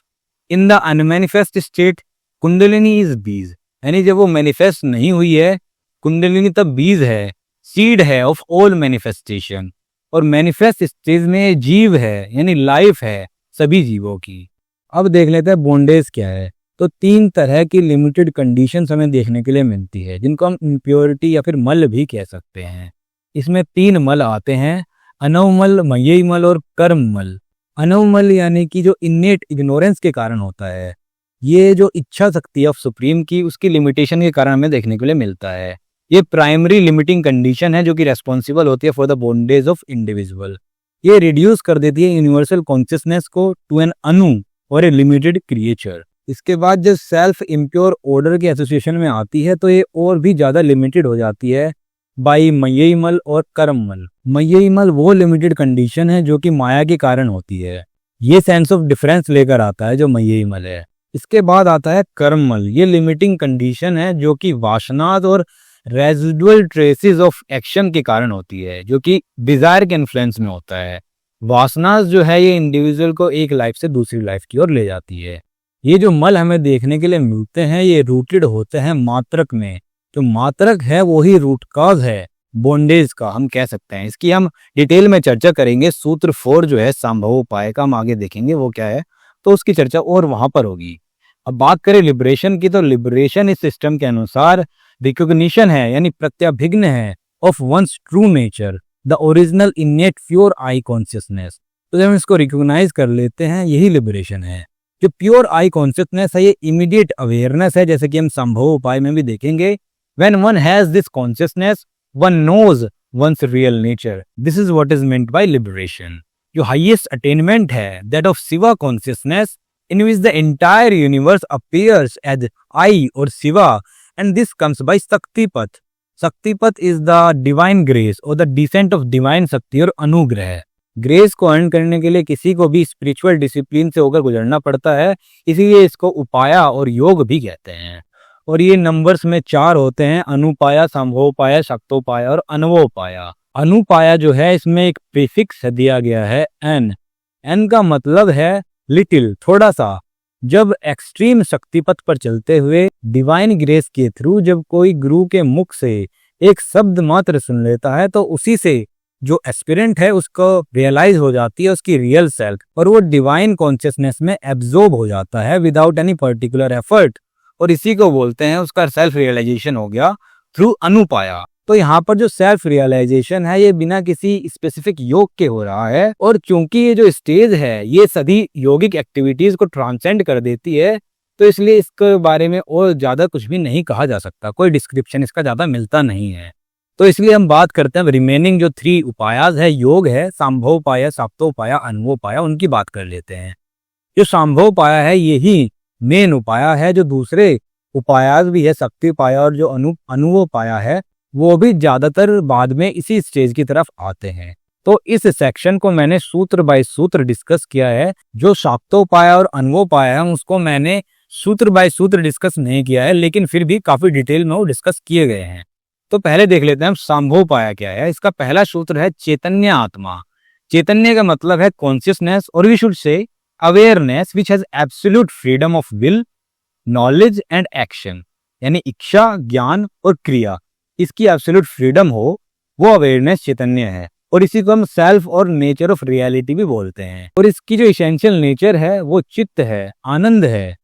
In the unmanifest state kundalini is बीज, यानी जब वो मैनिफेस्ट नहीं हुई है कुंडलिनी तब बीज है, सीड है ऑफ ऑल मैनिफेस्टेशन। और मैनिफेस्ट स्टेज में जीव है यानी लाइफ है सभी जीवों की। अब देख लेते हैं बॉन्डेज क्या है। तो 3 तरह की लिमिटेड कंडीशंस हमें देखने के लिए मिलती है, जिनको हम इम्प्योरिटी या फिर मल भी कह सकते हैं। इसमें 3 मल आते हैं, अनवमल, मय्यई मल और कर्म मल। अनवमल यानी कि जो इन्नेट इग्नोरेंस के कारण होता है, ये जो इच्छा शक्ति ऑफ सुप्रीम की उसकी लिमिटेशन के कारण हमें देखने के लिए मिलता है। ये प्राइमरी लिमिटिंग कंडीशन है जो कि रेस्पॉन्सिबल होती है for the bondage of individual. ये रिड्यूस कर देती है यूनिवर्सल कॉन्शियसनेस को टू एन अनु और ए लिमिटेड क्रिएचर। इसके बाद जब सेल्फ इम्प्योर ऑर्डर के एसोसिएशन में आती है तो ये और भी ज्यादा लिमिटेड हो जाती है बाई मय्यई मल और कर्म मल। मय्यई मल वो लिमिटेड कंडीशन है जो कि माया के कारण होती है। ये सेंस ऑफ डिफरेंस लेकर आता है जो मय्यई मल है। इसके बाद आता है कर्म मल। ये लिमिटिंग कंडीशन है जो कि वासनाद और रेजिडुअल ट्रेसेस ऑफ एक्शन के कारण होती है, जो कि डिजायर के इन्फ्लुएंस में होता है। वासनास जो है ये इंडिविजुअल को एक लाइफ से दूसरी लाइफ की ओर ले जाती है। ये जो मल हमें देखने के लिए मिलते हैं ये रूटेड होते हैं मात्रक में। जो मात्रक है वही रूट कॉज है बॉन्डेज का, हम कह सकते हैं। इसकी हम डिटेल में चर्चा करेंगे। सूत्र 4 जो है संभव उपाय का, हम आगे देखेंगे वो क्या है, तो उसकी चर्चा और वहां पर होगी। अब बात करें लिबरेशन की, तो लिबरेशन इस सिस्टम के अनुसार रिकॉग्निशन है यानी प्रत्यभिज्ञ है of one's true nature, the original innate pure I consciousness. तो जब हम इसको रिकॉग्नाइज कर लेते हैं यही लिबरेशन है। जो प्योर आई कॉन्शियसनेस है ये इमीडिएट अवेयरनेस है, जैसे कि हम संभव उपाय में भी देखेंगे। When one has this consciousness one knows one's real nature, this is what is meant by liberation. जो हाईएस्ट अटेनमेंट है that of Shiva consciousness in which the entire universe appears as I or Shiva, and this comes by Shaktipat. Shaktipat is the divine grace or the descent of divine Shakti और अनुग्रह। Grace को earn करने के लिए किसी को भी spiritual discipline से होकर गुजरना पड़ता है, इसीलिए इसको उपाया और योग भी कहते हैं। और ये नंबर्स में 4 होते हैं, अनुपाया, संभवोपाया, शक्तोपाया और अनवोपाया। अनुपाया जो है इसमें एक प्रीफिक्स दिया गया है एन। एन का मतलब है लिटिल, थोड़ा सा। जब एक्सट्रीम शक्तिपथ पर चलते हुए डिवाइन ग्रेस के थ्रू जब कोई गुरु के मुख से एक शब्द मात्र सुन लेता है तो उसी से जो एस्पिरेंट है उसको रियलाइज हो जाती है उसकी रियल सेल्फ, और वो डिवाइन कॉन्शियसनेस में एब्जॉर्ब हो जाता है विदाउट एनी पर्टिकुलर एफर्ट। और इसी को बोलते हैं उसका सेल्फ रियलाइजेशन हो गया थ्रू अनुपाया। तो यहाँ पर जो सेल्फ रियलाइजेशन है ये बिना किसी स्पेसिफिक योग के हो रहा है। और क्योंकि ये जो स्टेज है ये सभी योगिक एक्टिविटीज को ट्रांसेंड कर देती है, तो इसलिए इसके बारे में और ज्यादा कुछ भी नहीं कहा जा सकता, कोई डिस्क्रिप्शन इसका ज्यादा मिलता नहीं है। तो इसलिए हम बात करते हैं रिमेनिंग जो 3 उपायास है, योग है, संभवोपाय, सप्तोपाया, अनवोपाया, उनकी बात कर लेते हैं। जो संभवोपाया है यही मेन उपाया है। जो दूसरे उपायास भी है शक्तिपाया और जो अनुभवपाया है वो भी ज्यादातर बाद में इसी स्टेज की तरफ आते हैं। तो इस सेक्शन को मैंने सूत्र बाय सूत्र डिस्कस किया है। जो शाक्तोपाया और अनवोपाया है उसको मैंने सूत्र बाय सूत्र डिस्कस नहीं किया है, लेकिन फिर भी काफी डिटेल में वो डिस्कस किए गए हैं। तो पहले देख लेते हैं हम संभवोपाया क्या है। इसका पहला सूत्र है चैतन्य आत्मा। चैतन्य का मतलब है कॉन्शियसनेस, और we should say awareness which has absolute freedom of will, knowledge and action, यानी इच्छा, ज्ञान और क्रिया, इसकी एब्सोल्यूट फ्रीडम हो, वो अवेयरनेस चैतन्य है। और इसी को हम सेल्फ और नेचर ऑफ रियलिटी भी बोलते हैं। और इसकी जो इसेंशियल नेचर है वो चित्त है, आनंद है,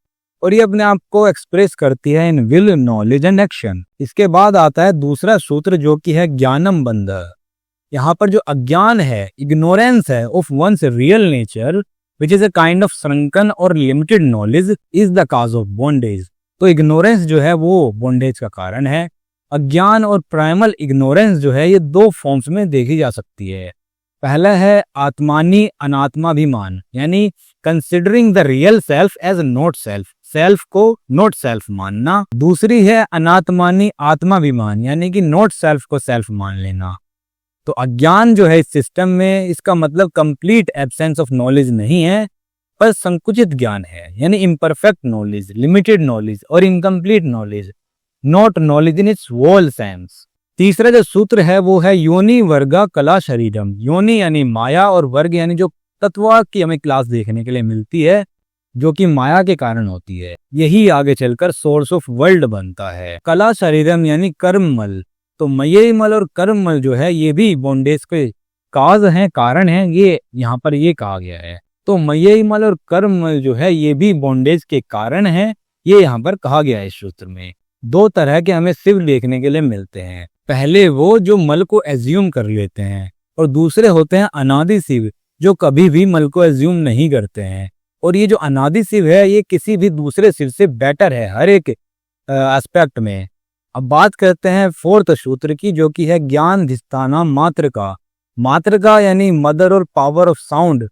और ये अपने आप को एक्सप्रेस करती है in will, knowledge and action. इसके बाद आता है दूसरा सूत्र जो कि है ज्ञानम बंध। यहाँ पर जो अज्ञान है, इग्नोरेंस है of one's real nature which is a kind of shrunken और limited knowledge is the cause of bondage. तो इग्नोरेंस जो है वो बॉन्डेज का कारण है। अज्ञान और प्राइमल इग्नोरेंस जो है ये दो फॉर्म्स में देखी जा सकती है। पहला है आत्मानी अनात्माभिमान, यानी considering the real self as not self, self को नॉट सेल्फ मानना। दूसरी है अनात्मानी आत्माभिमान, यानी कि नॉट सेल्फ को सेल्फ मान लेना। तो अज्ञान जो है इस सिस्टम में, इसका मतलब कंप्लीट एब्सेंस ऑफ नॉलेज नहीं है, पर संकुचित ज्ञान है, यानी इम्परफेक्ट नॉलेज, लिमिटेड नॉलेज और incomplete knowledge, not knowledge in its whole sense. तीसरा जो सूत्र है वो है योनि वर्गा कला शरीरम। योनि यानी माया और वर्ग यानी जो तत्व की हमें क्लास देखने के लिए मिलती है, जो कि माया के कारण होती है, यही आगे चलकर सोर्स ऑफ वर्ल्ड बनता है। कला शरीरम यानी कर्ममल। तो मयमल और कर्ममल जो है ये भी बॉन्डेज के काज हैं, कारण हैं, ये यहाँ पर ये कहा गया है। तो मयमल और कर्ममल जो है ये भी बॉन्डेज के कारण हैं, ये यहाँ पर कहा गया है इस सूत्र में। दो तरह के हमें शिव देखने के लिए मिलते हैं। पहले वो जो मल को एज्यूम कर लेते हैं, और दूसरे होते हैं अनादि शिव जो कभी भी मल को एज्यूम नहीं करते हैं। और ये जो अनादि शिव है ये किसी भी दूसरे शिव से बेटर है हर एक एस्पेक्ट में। अब बात करते हैं फोर्थ सूत्र की, जो कि है ज्ञान धिष्ठाना मात्रका। मात्रका यानी मदर और पावर ऑफ साउंड,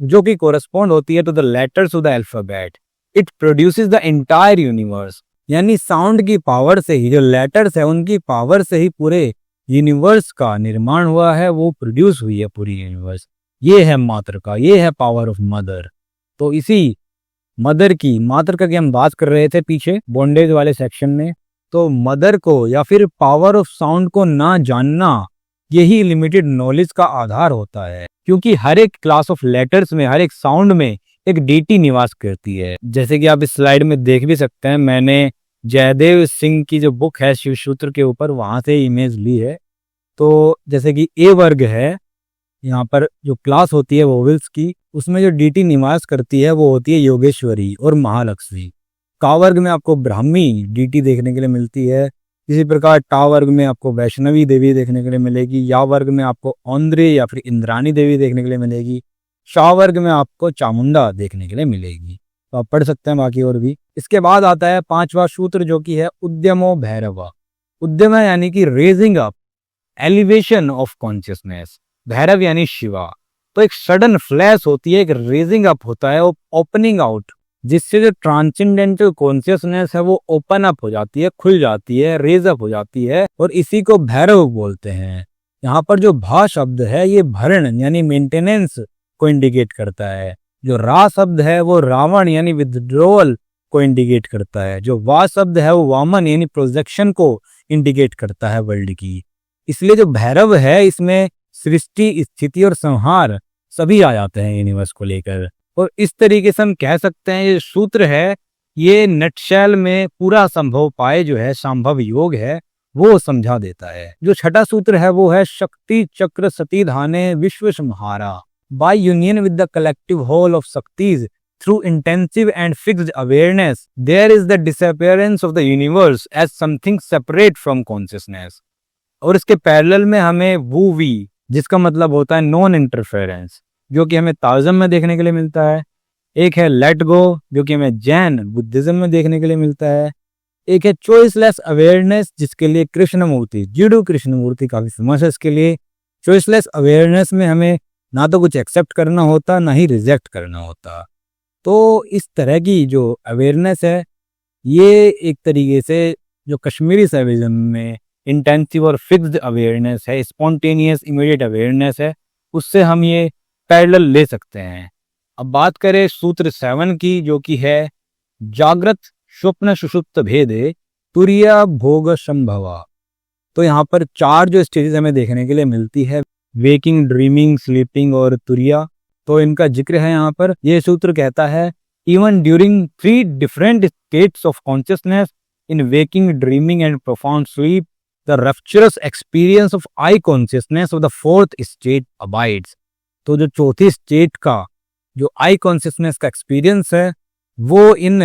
जो कि कोरस्पॉन्ड होती है to the letters of the alphabet. It produces the entire universe, यानी साउंड की पावर से ही, जो लेटर्स है उनकी पावर से ही पूरे यूनिवर्स का निर्माण हुआ है, वो प्रोड्यूस हुई है पूरी यूनिवर्स। ये है मात्रका, ये है पावर ऑफ मदर। तो इसी मदर की, मात्रका की हम बात कर रहे थे पीछे बॉन्डेज वाले सेक्शन में। तो मदर को या फिर पावर ऑफ साउंड को ना जानना, यही लिमिटेड नॉलेज का आधार होता है, क्योंकि हर एक क्लास ऑफ लेटर्स में, हर एक साउंड में एक डीटी निवास करती है। जैसे कि आप इस स्लाइड में देख भी सकते हैं, मैंने जयदेव सिंह की जो बुक है शिव सूत्र के ऊपर, वहां से इमेज ली है। तो जैसे कि ए वर्ग है, यहाँ पर जो क्लास होती है वोवेल्स की, उसमें जो डीटी निवास करती है वो होती है योगेश्वरी और महालक्ष्मी। का वर्ग में आपको ब्राह्मी डीटी देखने के लिए मिलती है। इसी प्रकार टा वर्ग में आपको वैष्णवी देवी देखने के लिए मिलेगी। या वर्ग में आपको औंद्रे या फिर इंद्राणी देवी देखने के लिए मिलेगी। शा वर्ग में आपको चामुंडा देखने के लिए मिलेगी। तो आप पढ़ सकते हैं बाकी और भी। इसके बाद आता है पांचवा सूत्र, जो कि है उद्यमो भैरवा। उद्यम यानी कि raising up, elevation of consciousness. Bhairav यानी शिवा। तो एक सडन फ्लैश होती है, एक रेजिंग अप होता है, ओपनिंग आउट, जिससे जो ट्रांसेंडेंटल कॉन्शियसनेस है वो ओपन अप हो जाती है, खुल जाती है, रेज अप हो जाती है, और इसी को भैरव बोलते हैं। यहाँ पर जो भा शब्द है ये भरण यानी मेंटेनेंस को इंडिकेट करता है। जो रा शब्द है वो रावण यानी विथड्रॉल को इंडिकेट करता है। जो वा शब्द है वो वामन यानी प्रोजेक्शन को इंडिकेट करता है वर्ल्ड की। इसलिए जो भैरव है इसमें सृष्टि, स्थिति और संहार सभी आ जाते हैं यूनिवर्स को लेकर। और इस तरीके से हम कह सकते हैं ये सूत्र है, ये नटशेल में पूरा संभव पाए जो है संभव योग है वो समझा देता है। जो छठा सूत्र है वो है शक्ति चक्र सती धाने विश्व संहारा। By union with the collective whole of shaktis through intensive and fixed awareness there is the disappearance of the universe as something separate from consciousness. और इसके पैरेलल में हमें वू वी, जिसका मतलब होता है नॉन इंटरफेरेंस, जो कि हमें ताओइज्म में देखने के लिए मिलता है। एक है लेट गो, जो कि हमें जैन बुद्धिज्म में देखने के लिए मिलता है। एक है चॉइसलेस अवेयरनेस, जिसके लिए कृष्णमूर्ति, जिडू कृष्णमूर्ति काफी फेमस है इसके लिए। चॉइसलेस अवेयरनेस में हमें ना तो कुछ एक्सेप्ट करना होता, ना ही रिजेक्ट करना होता। तो इस तरह की जो अवेयरनेस है ये एक तरीके से जो कश्मीरी सर्विज्म में इंटेंसिव और फिक्स्ड अवेयरनेस है, स्पॉन्टेनियस इमीडिएट अवेयरनेस है, उससे हम ये पैरेलल ले सकते हैं। अब बात करें सूत्र 7 की, जो कि है जागृत स्वप्न सुषुप्त भेदे तुरिया भोग संभवा। तो यहाँ पर 4 जो स्टेजेस हमें देखने के लिए मिलती है, वेकिंग, ड्रीमिंग, स्लीपिंग और तुरिया। तो इनका जिक्र है यहाँ पर। ये सूत्र कहता है even during 3 different states of consciousness in waking, dreaming and profound sleep the rapturous experience of I consciousness of the 4th state abides. तो जो चौथी स्टेट का जो आई कॉन्शियसनेस का एक्सपीरियंस है वो इन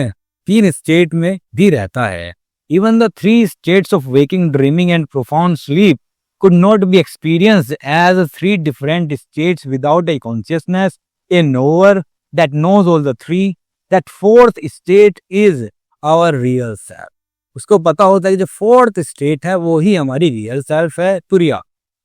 3 स्टेट में भी रहता है। Even the 3 states of waking, dreaming and profound sleep could not be experienced as 3 different states without a consciousness, a knower that knows all the 3. That 4th state is our real self. उसको पता होता है कि जो fourth state है वो ही हमारी real self है, turiya.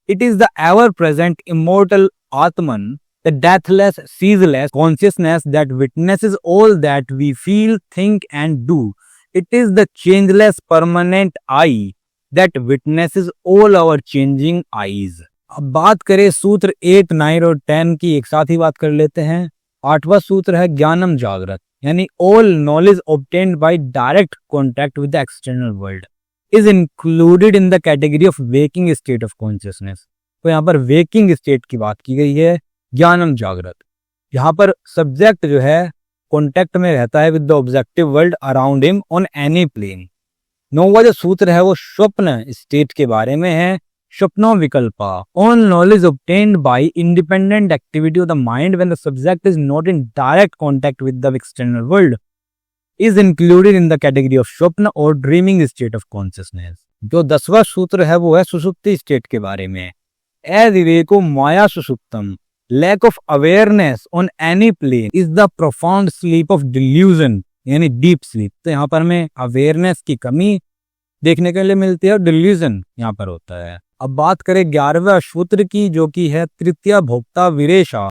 It is the ever present immortal atman, the deathless ceaseless consciousness that witnesses all that we feel, think and do. It is the changeless permanent I that witnesses all our changing I's. अब बात करें सूत्र 8, 9 और 10 की, एक साथ ही बात कर लेते हैं। 8वां सूत्र है ज्ञानम जागृत, यानी all knowledge obtained bye direct contact with the external world is included in the category of waking state of consciousness. तो यहाँ पर वेकिंग स्टेट की बात की गई है, ज्ञानम जागृत। यहाँ पर सब्जेक्ट जो है कॉन्टैक्ट में रहता है with the objective world around him on any plane. 9वां जो सूत्र है वो स्वप्न स्टेट के बारे में है, स्वप्नो विकल्पा। All knowledge obtained by independent activity of the mind when the subject is not in direct contact with the external world is included in the category of swapna और ड्रीमिंग स्टेट ऑफ कॉन्शियसनेस। जो 10वां सूत्र है वो है सुषुप्ति state के बारे में। ए विवेको माया सुषुप्तम, lack of awareness on any plane is the profound sleep of delusion, यानी डीप स्लीप। तो यहाँ पर हमें अवेयरनेस की कमी देखने के लिए मिलती है और डिल्यूजन यहाँ पर होता है। अब बात करें 11वें सूत्र की, जो कि है तृतीय भोक्ता विरेशा,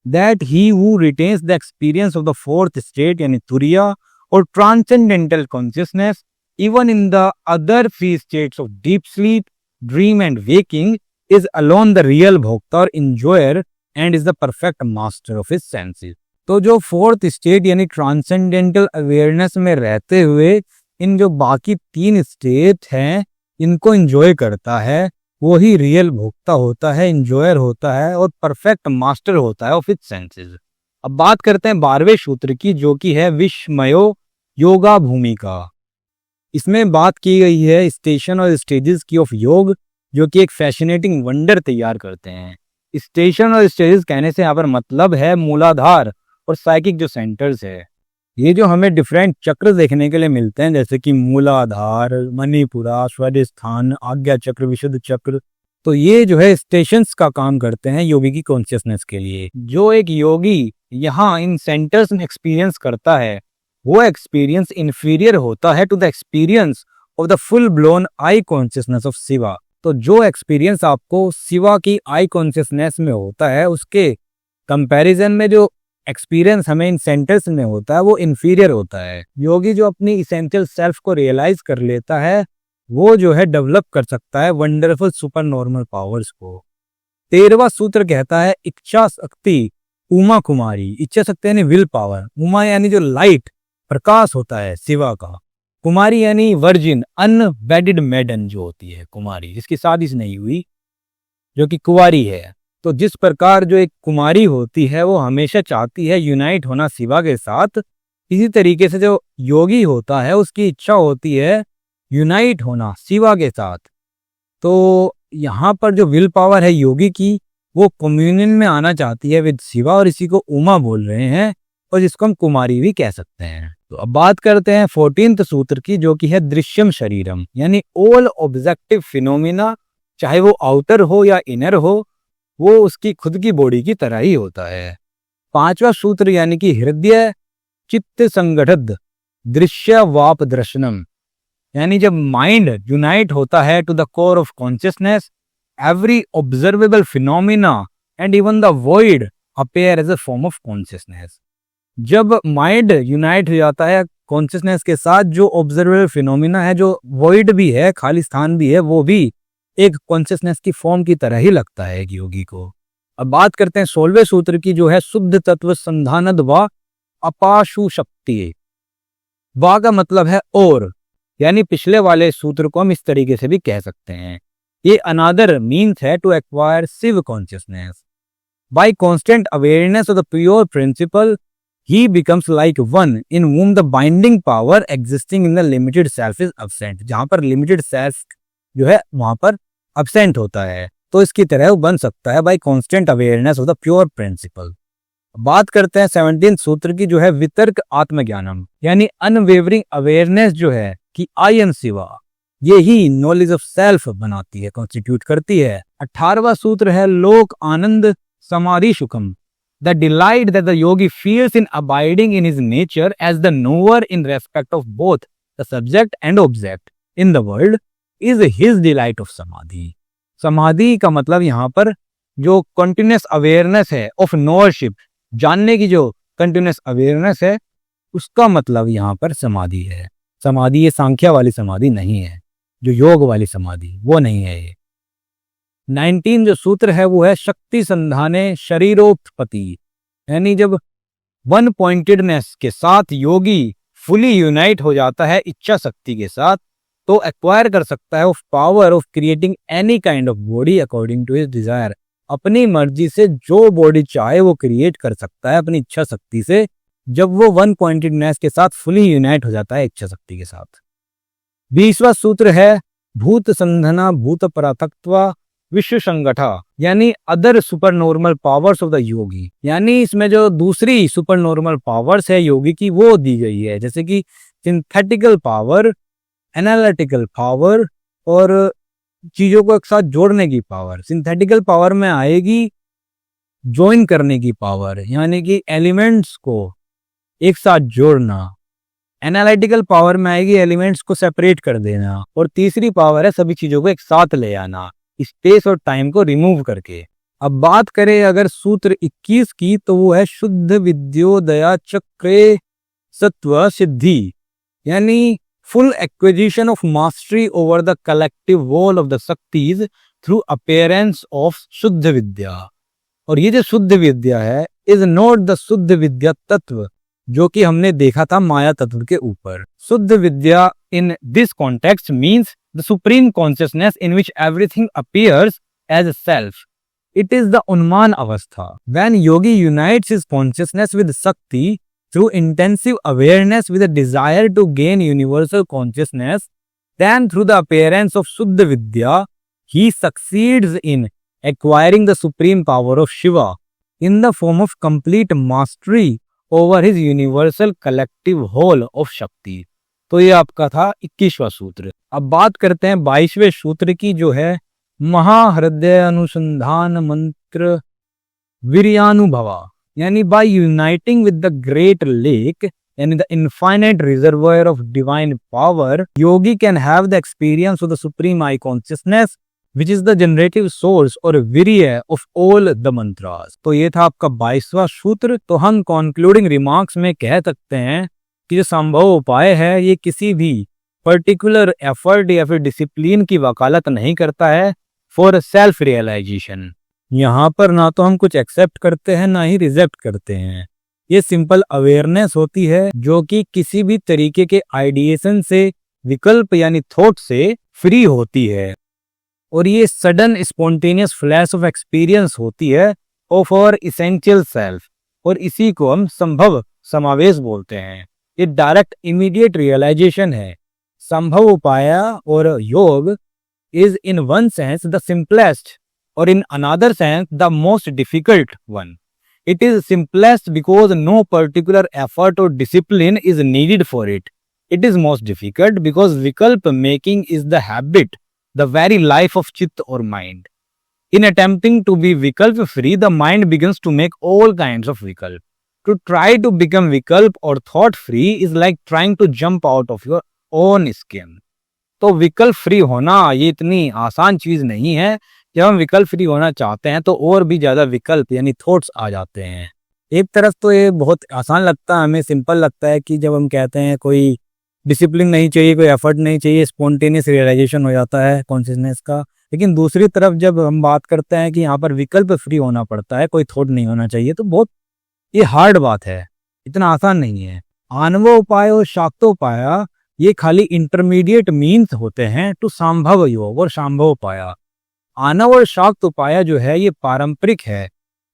that he who retains the experience of the fourth state यानी तुरिया और transcendental consciousness even in the other 3 states of deep sleep, dream and waking is alone the real भोक्ता और enjoyer and is the perfect master of his senses. तो जो fourth state यानी transcendental awareness में रहते हुए इन जो बाकी 3 स्टेट हैं इनको एंजॉय करता है, वो ही रियल भोक्ता होता है, इंजॉयर होता है और परफेक्ट मास्टर होता है ऑफ इट्स सेंसेस। अब बात करते हैं 12वें सूत्र की, जो कि है विस्मयो योगा भूमिका। इसमें बात की गई है स्टेशन और स्टेजेस की ऑफ योग, जो कि एक फैसिनेटिंग वंडर तैयार करते हैं। स्टेशन और स्टेजेस कहने से यहाँ पर मतलब है मूलाधार और साइकिक जो सेंटर्स है। ये जो हमें डिफरेंट चक्र देखने के लिए मिलते हैं, जैसे कि मूलाधार, मणिपुरा, स्वादिष्ठान, आज्ञा चक्र, विशुद्ध चक्र, तो ये जो है स्टेशंस का काम करते हैं योगी की कॉन्शियसनेस के लिए। जो एक योगी यहाँ इन सेंटर्स में एक्सपीरियंस करता है वो एक्सपीरियंस इंफीरियर होता है to the experience of the full blown I consciousness of Shiva. तो जो एक्सपीरियंस आपको शिवा की आई कॉन्शियसनेस में होता है उसके कंपैरिजन में जो एक्सपीरियंस हमें इन सेंटर्स में होता है वो इंफीरियर होता है। योगी जो अपनी इसेंशियल सेल्फ को रियलाइज कर लेता है वो जो है डेवलप कर सकता है वंडरफुल सुपर नॉर्मल पावर्स को। 13वां सूत्र कहता है इच्छा शक्ति उमा कुमारी। इच्छा शक्ति यानी विल पावर, उमा यानी जो लाइट प्रकाश होता है शिवा का, कुमारी यानी वर्जिन अनवेडिड मेडन जो होती है कुमारी, जिसकी शादी नहीं हुई, जो कि कुंवारी है। तो जिस प्रकार जो एक कुमारी होती है वो हमेशा चाहती है यूनाइट होना शिवा के साथ, इसी तरीके से जो योगी होता है उसकी इच्छा होती है यूनाइट होना शिवा के साथ। तो यहाँ पर जो विल पावर है योगी की वो कम्युनियन में आना चाहती है विद शिवा, और इसी को उमा बोल रहे हैं और जिसको हम कुमारी भी कह सकते हैं। तो अब बात करते हैं 14वें सूत्र की, जो कि है दृश्यम शरीरम, यानी ऑल ऑब्जेक्टिव फिनोमिना, चाहे वो आउटर हो या इनर हो, वो उसकी खुद की बॉडी की तरह ही होता है। 5वां सूत्र यानी कि हृदय चित्त संगठित दृश्य वाप दर्शनम, यानी जब माइंड यूनाइट होता है to the core of consciousness, every observable phenomena and even the void appear as a form of consciousness. जब माइंड यूनाइट हो जाता है कॉन्शियसनेस के साथ, जो ऑब्जर्वेबल फिनोमिना है, जो वॉइड भी है, खाली स्थान भी है, वो भी एक कॉन्शियसनेस की फॉर्म की तरह ही लगता है एक योगी को। अब बात करते हैं 16वें सूत्र की, जो है शुद्ध तत्व संधानद व अपाशु शक्ति। वा का मतलब है और, यानी पिछले वाले सूत्र को हम इस तरीके से भी कह सकते हैं। ये अनादर मीन्स है to acquire Shiva consciousness by constant awareness of the pure principle, he becomes like one in whom the binding power existing in the limited self is absent। जहां पर लिमिटेड सेल्फ जो है वहां पर absent होता है, तो इसकी तरह वो बन सकता है by constant awareness of the pure principle। बात करते हैं 17 सूत्र की, जो है वितर्क आत्मज्ञानम, यानी अनवेवरिंग अवेयरनेस जो है कि आई एम शिवा, ये ही नॉलेज ऑफ सेल्फ बनाती है, कॉन्स्टिट्यूट करती है। 18वां सूत्र है लोक आनंद समाधि सुखम, the delight that the yogi feels in abiding in his nature as the knower in respect of both the subject and object in the world is his delight of समाधि। समाधि का मतलब यहाँ पर जो कंटिन्यूस अवेयरनेस है of नोअरशिप, जानने की जो कंटिन्यूस अवेयरनेस है, उसका मतलब यहाँ पर समाधि है। समाधि ये सांख्या वाली समाधि नहीं है, जो योग वाली समाधि वो नहीं है। ये 19 जो सूत्र है वो है शक्ति संधाने शरीरोत्पत्ति, यानी जब वन पॉइंटेडनेस के साथ योगी फुली यूनाइट हो जाता है इच्छा शक्ति के साथ, तो एक्वायर कर सकता है of power of creating any kind of body according to his desire. अपनी मर्जी से जो बॉडी चाहे वो क्रिएट कर सकता है अपनी इच्छा शक्ति से, जब वो वन पॉइंटेडनेस के साथ फुली यूनाइट हो जाता है इच्छा शक्ति के साथ। 20वां सूत्र है भूत संधना भूत परातत्व विश्व संगठा, यानी other super normal powers of the yogi, यानी इसमें जो दूसरी सुपर नॉर्मल पावर्स है योगी की वो दी गई है, जैसे कि सिंथेटिकल पावर, एनालिटिकल पावर और चीजों को एक साथ जोड़ने की पावर। सिंथेटिकल पावर में आएगी ज्वाइन करने की पावर, यानी कि एलिमेंट्स को एक साथ जोड़ना। एनालिटिकल पावर में आएगी एलिमेंट्स को सेपरेट कर देना। और तीसरी पावर है सभी चीजों को एक साथ ले आना, स्पेस और टाइम को रिमूव करके। अब बात करें अगर सूत्र 21 की, तो वो है शुद्ध विद्योदया चक्रे सत्व सिद्धि, यानी full acquisition of mastery over the collective whole of the Shaktis through appearance of शुद्ध विद्या। और ये जो शुद्ध विद्या है is not the शुद्ध विद्या तत्व जो कि हमने देखा था माया तत्व के ऊपर। शुद्ध विद्या in this context means the supreme consciousness in which everything appears as a self. It is the Unman Avastha. When yogi unites his consciousness with Shakti through intensive awareness with a desire to gain universal consciousness, then through the appearance of Shuddha Vidya, he succeeds in acquiring the supreme power of Shiva in the form of complete mastery over his universal collective whole of Shakti. तो ये आपका था 21वां सूत्र। अब बात करते हैं 22वें सूत्र की, जो है महाहृदय अनुसंधान मंत्र वीर्यानुभवा, यानी by uniting with the great lake and the infinite reservoir of divine power, yogi can have the experience of the supreme I consciousness, which is the generative source or virya of all the mantras. तो ये था आपका 22वां सूत्र। तो हम concluding remarks में कह सकते हैं कि जो संभव उपाय है ये किसी भी पर्टिकुलर एफर्ट या फिर डिसिप्लिन की वकालत नहीं करता है फॉर सेल्फ रियलाइजेशन। यहाँ पर ना तो हम कुछ एक्सेप्ट करते हैं ना ही रिजेक्ट करते हैं। ये सिंपल अवेयरनेस होती है जो कि किसी भी तरीके के आइडिएशन से, विकल्प यानी थॉट से फ्री होती है। और ये sudden spontaneous flash of experience होती है ऑफ आवर इसेंशियल सेल्फ, और इसी को हम संभव समावेश बोलते हैं। ये डायरेक्ट इमीडिएट रियलाइजेशन है। संभव उपाय और योग is in one sense the simplest, or in another sense the most difficult one. It is simplest because no particular effort or discipline is needed for it. It is most difficult because vikalpa making is the habit, the very life of chit or mind. In attempting to be vikalpa free, the mind begins to make all kinds of vikalp. To try to become vikalp or thought free is like trying to jump out of your own skin. तो विकल्प free होना ये इतनी आसान चीज नहीं है। जब हम विकल्प फ्री होना चाहते हैं तो और भी ज्यादा विकल्प यानी थॉट्स आ जाते हैं। एक तरफ तो ये बहुत आसान लगता है, हमें सिंपल लगता है कि जब हम कहते हैं कोई डिसिप्लिन नहीं चाहिए, कोई एफर्ट नहीं चाहिए, स्पॉन्टेनियस रियलाइजेशन हो जाता है कॉन्शियसनेस का। लेकिन दूसरी तरफ जब हम बात करते हैं कि यहाँ पर विकल्प फ्री होना पड़ता है, कोई थॉट नहीं होना चाहिए, तो बहुत ये हार्ड बात है, इतना आसान नहीं है। आणव उपाय और शाक्तोपाय ये खाली इंटरमीडिएट मीन्स होते हैं टू संभव योग और संभव उपाय। आणव और शाक्त उपाय जो है ये पारंपरिक है,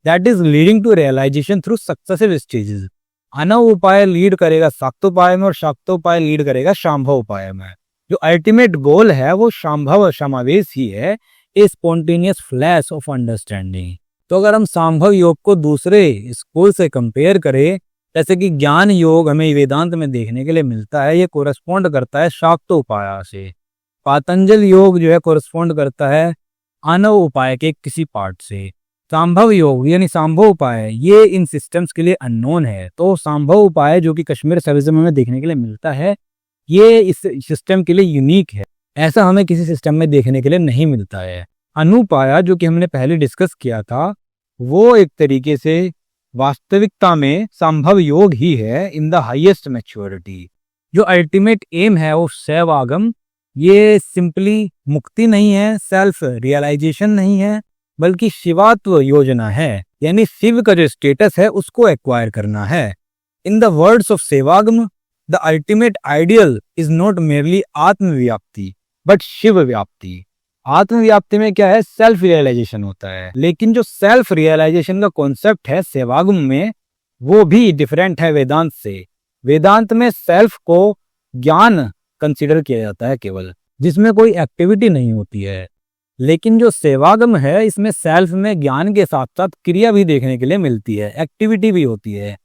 that is leading to realisation through successive stages. आणव उपाय लीड करेगा शाक्तोपाय में और शाक्तोपाय लीड करेगा संभव उपाय में। जो अल्टीमेट गोल है वो संभव समावेश ही है, ए स्पॉन्टेनियस फ्लैश ऑफ अंडरस्टैंडिंग। तो अगर हम संभव योग को दूसरे स्कूल से कंपेयर करें, जैसे कि ज्ञान योग हमें वेदांत में देखने के लिए मिलता है, ये कोरस्पॉन्ड करता है शाक्तोपाय से। पातंजल योग जो है कोरस्पॉन्ड करता है आणव उपाय के किसी पार्ट से। संभव योग यानी संभव उपाय ये इन सिस्टम्स के लिए अननोन है। तो संभव उपाय जो कि कश्मीर सर्विस में हमें देखने के लिए मिलता है, ये इस सिस्टम के लिए यूनिक है, ऐसा हमें किसी सिस्टम में देखने के लिए नहीं मिलता है। अनुपाया जो कि हमने पहले डिस्कस किया था, वो एक तरीके से वास्तविकता में संभव योग ही है इन द हाईएस्ट मैच्योरिटी। जो अल्टीमेट एम है वो सैवागम, ये सिंपली मुक्ति नहीं है, सेल्फ रियलाइजेशन नहीं है, बल्कि शिवात्व योजना है, यानी शिव का जो स्टेटस है उसको एक्वायर करना है। In the words of Sevagam, the ultimate ideal is not merely आत्मव्याप्ति बट शिव व्याप्ति। आत्मव्याप्ति में क्या है, सेल्फ रियलाइजेशन होता है, लेकिन जो सेल्फ रियलाइजेशन का कॉन्सेप्ट है सेवागम में, वो भी डिफरेंट है वेदांत से। वेदांत में सेल्फ को ज्ञान कंसीडर किया जाता है केवल, जिसमें कोई एक्टिविटी नहीं होती है। लेकिन जो सेवागम है इसमें सेल्फ में ज्ञान के साथ साथ क्रिया भी देखने के लिए मिलती है, एक्टिविटी भी होती है।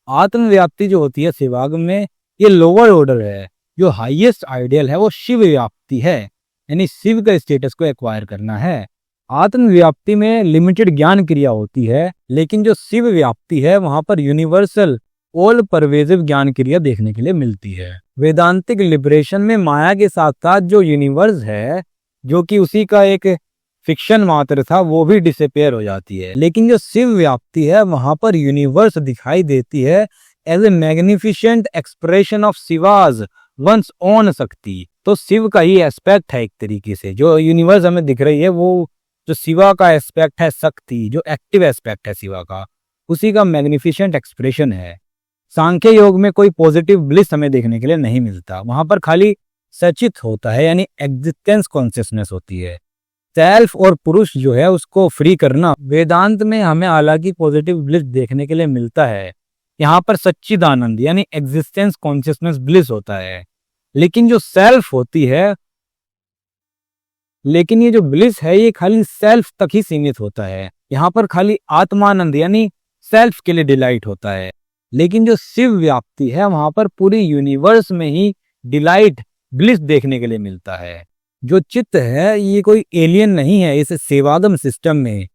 आत्मव्याप्ति जो होती है सेवागम में, ये लोअर ऑर्डर है। जो हाईएस्ट आइडियल है वो शिव व्याप्ति है, यानी शिव का स्टेटस को एक्वायर करना है। आत्मव्याप्ति में लिमिटेड ज्ञान क्रिया होती है, लेकिन जो शिव व्याप्ति है वहां पर यूनिवर्सल ऑल परवेजिव ज्ञान क्रिया देखने के लिए मिलती है। वेदांतिक लिबरेशन में माया के साथ साथ जो यूनिवर्स है, जो कि उसी का एक फिक्शन मात्र था, वो भी डिसअपियर हो जाती है। लेकिन जो शिव व्याप्ति है वहां पर यूनिवर्स दिखाई देती है as a magnificent expression of Shiva's one's own shakti. तो शिव का ही एस्पेक्ट है एक तरीके से, जो यूनिवर्स हमें दिख रही है वो जो शिवा का एस्पेक्ट है, शक्ति जो एक्टिव एस्पेक्ट है शिवा का, उसी का मैग्निफिशेंट एक्सप्रेशन है। सांख्य योग में कोई पॉजिटिव ब्लिस हमें देखने के लिए नहीं मिलता, वहां पर खाली सचित होता है, यानी एग्जिस्टेंस कॉन्शियसनेस होती है। सेल्फ और पुरुष जो है उसको फ्री करना। वेदांत में हमें हालांकि पॉजिटिव ब्लिस देखने के लिए मिलता है, यहाँ पर सच्चिदानंद यानी एग्जिस्टेंस कॉन्शियसनेस ब्लिस होता है। लेकिन जो सेल्फ होती है, लेकिन ये जो ब्लिस है ये खाली सेल्फ तक ही सीमित होता है। यहाँ पर खाली आत्मानंद यानी सेल्फ के लिए डिलाइट होता है। लेकिन जो शिव व्याप्ति है वहां पर पूरी यूनिवर्स में ही डिलाइट ब्लिस देखने के लिए मिलता है। जो चित्त है ये कोई एलियन नहीं है इस सेवागम सिस्टम में।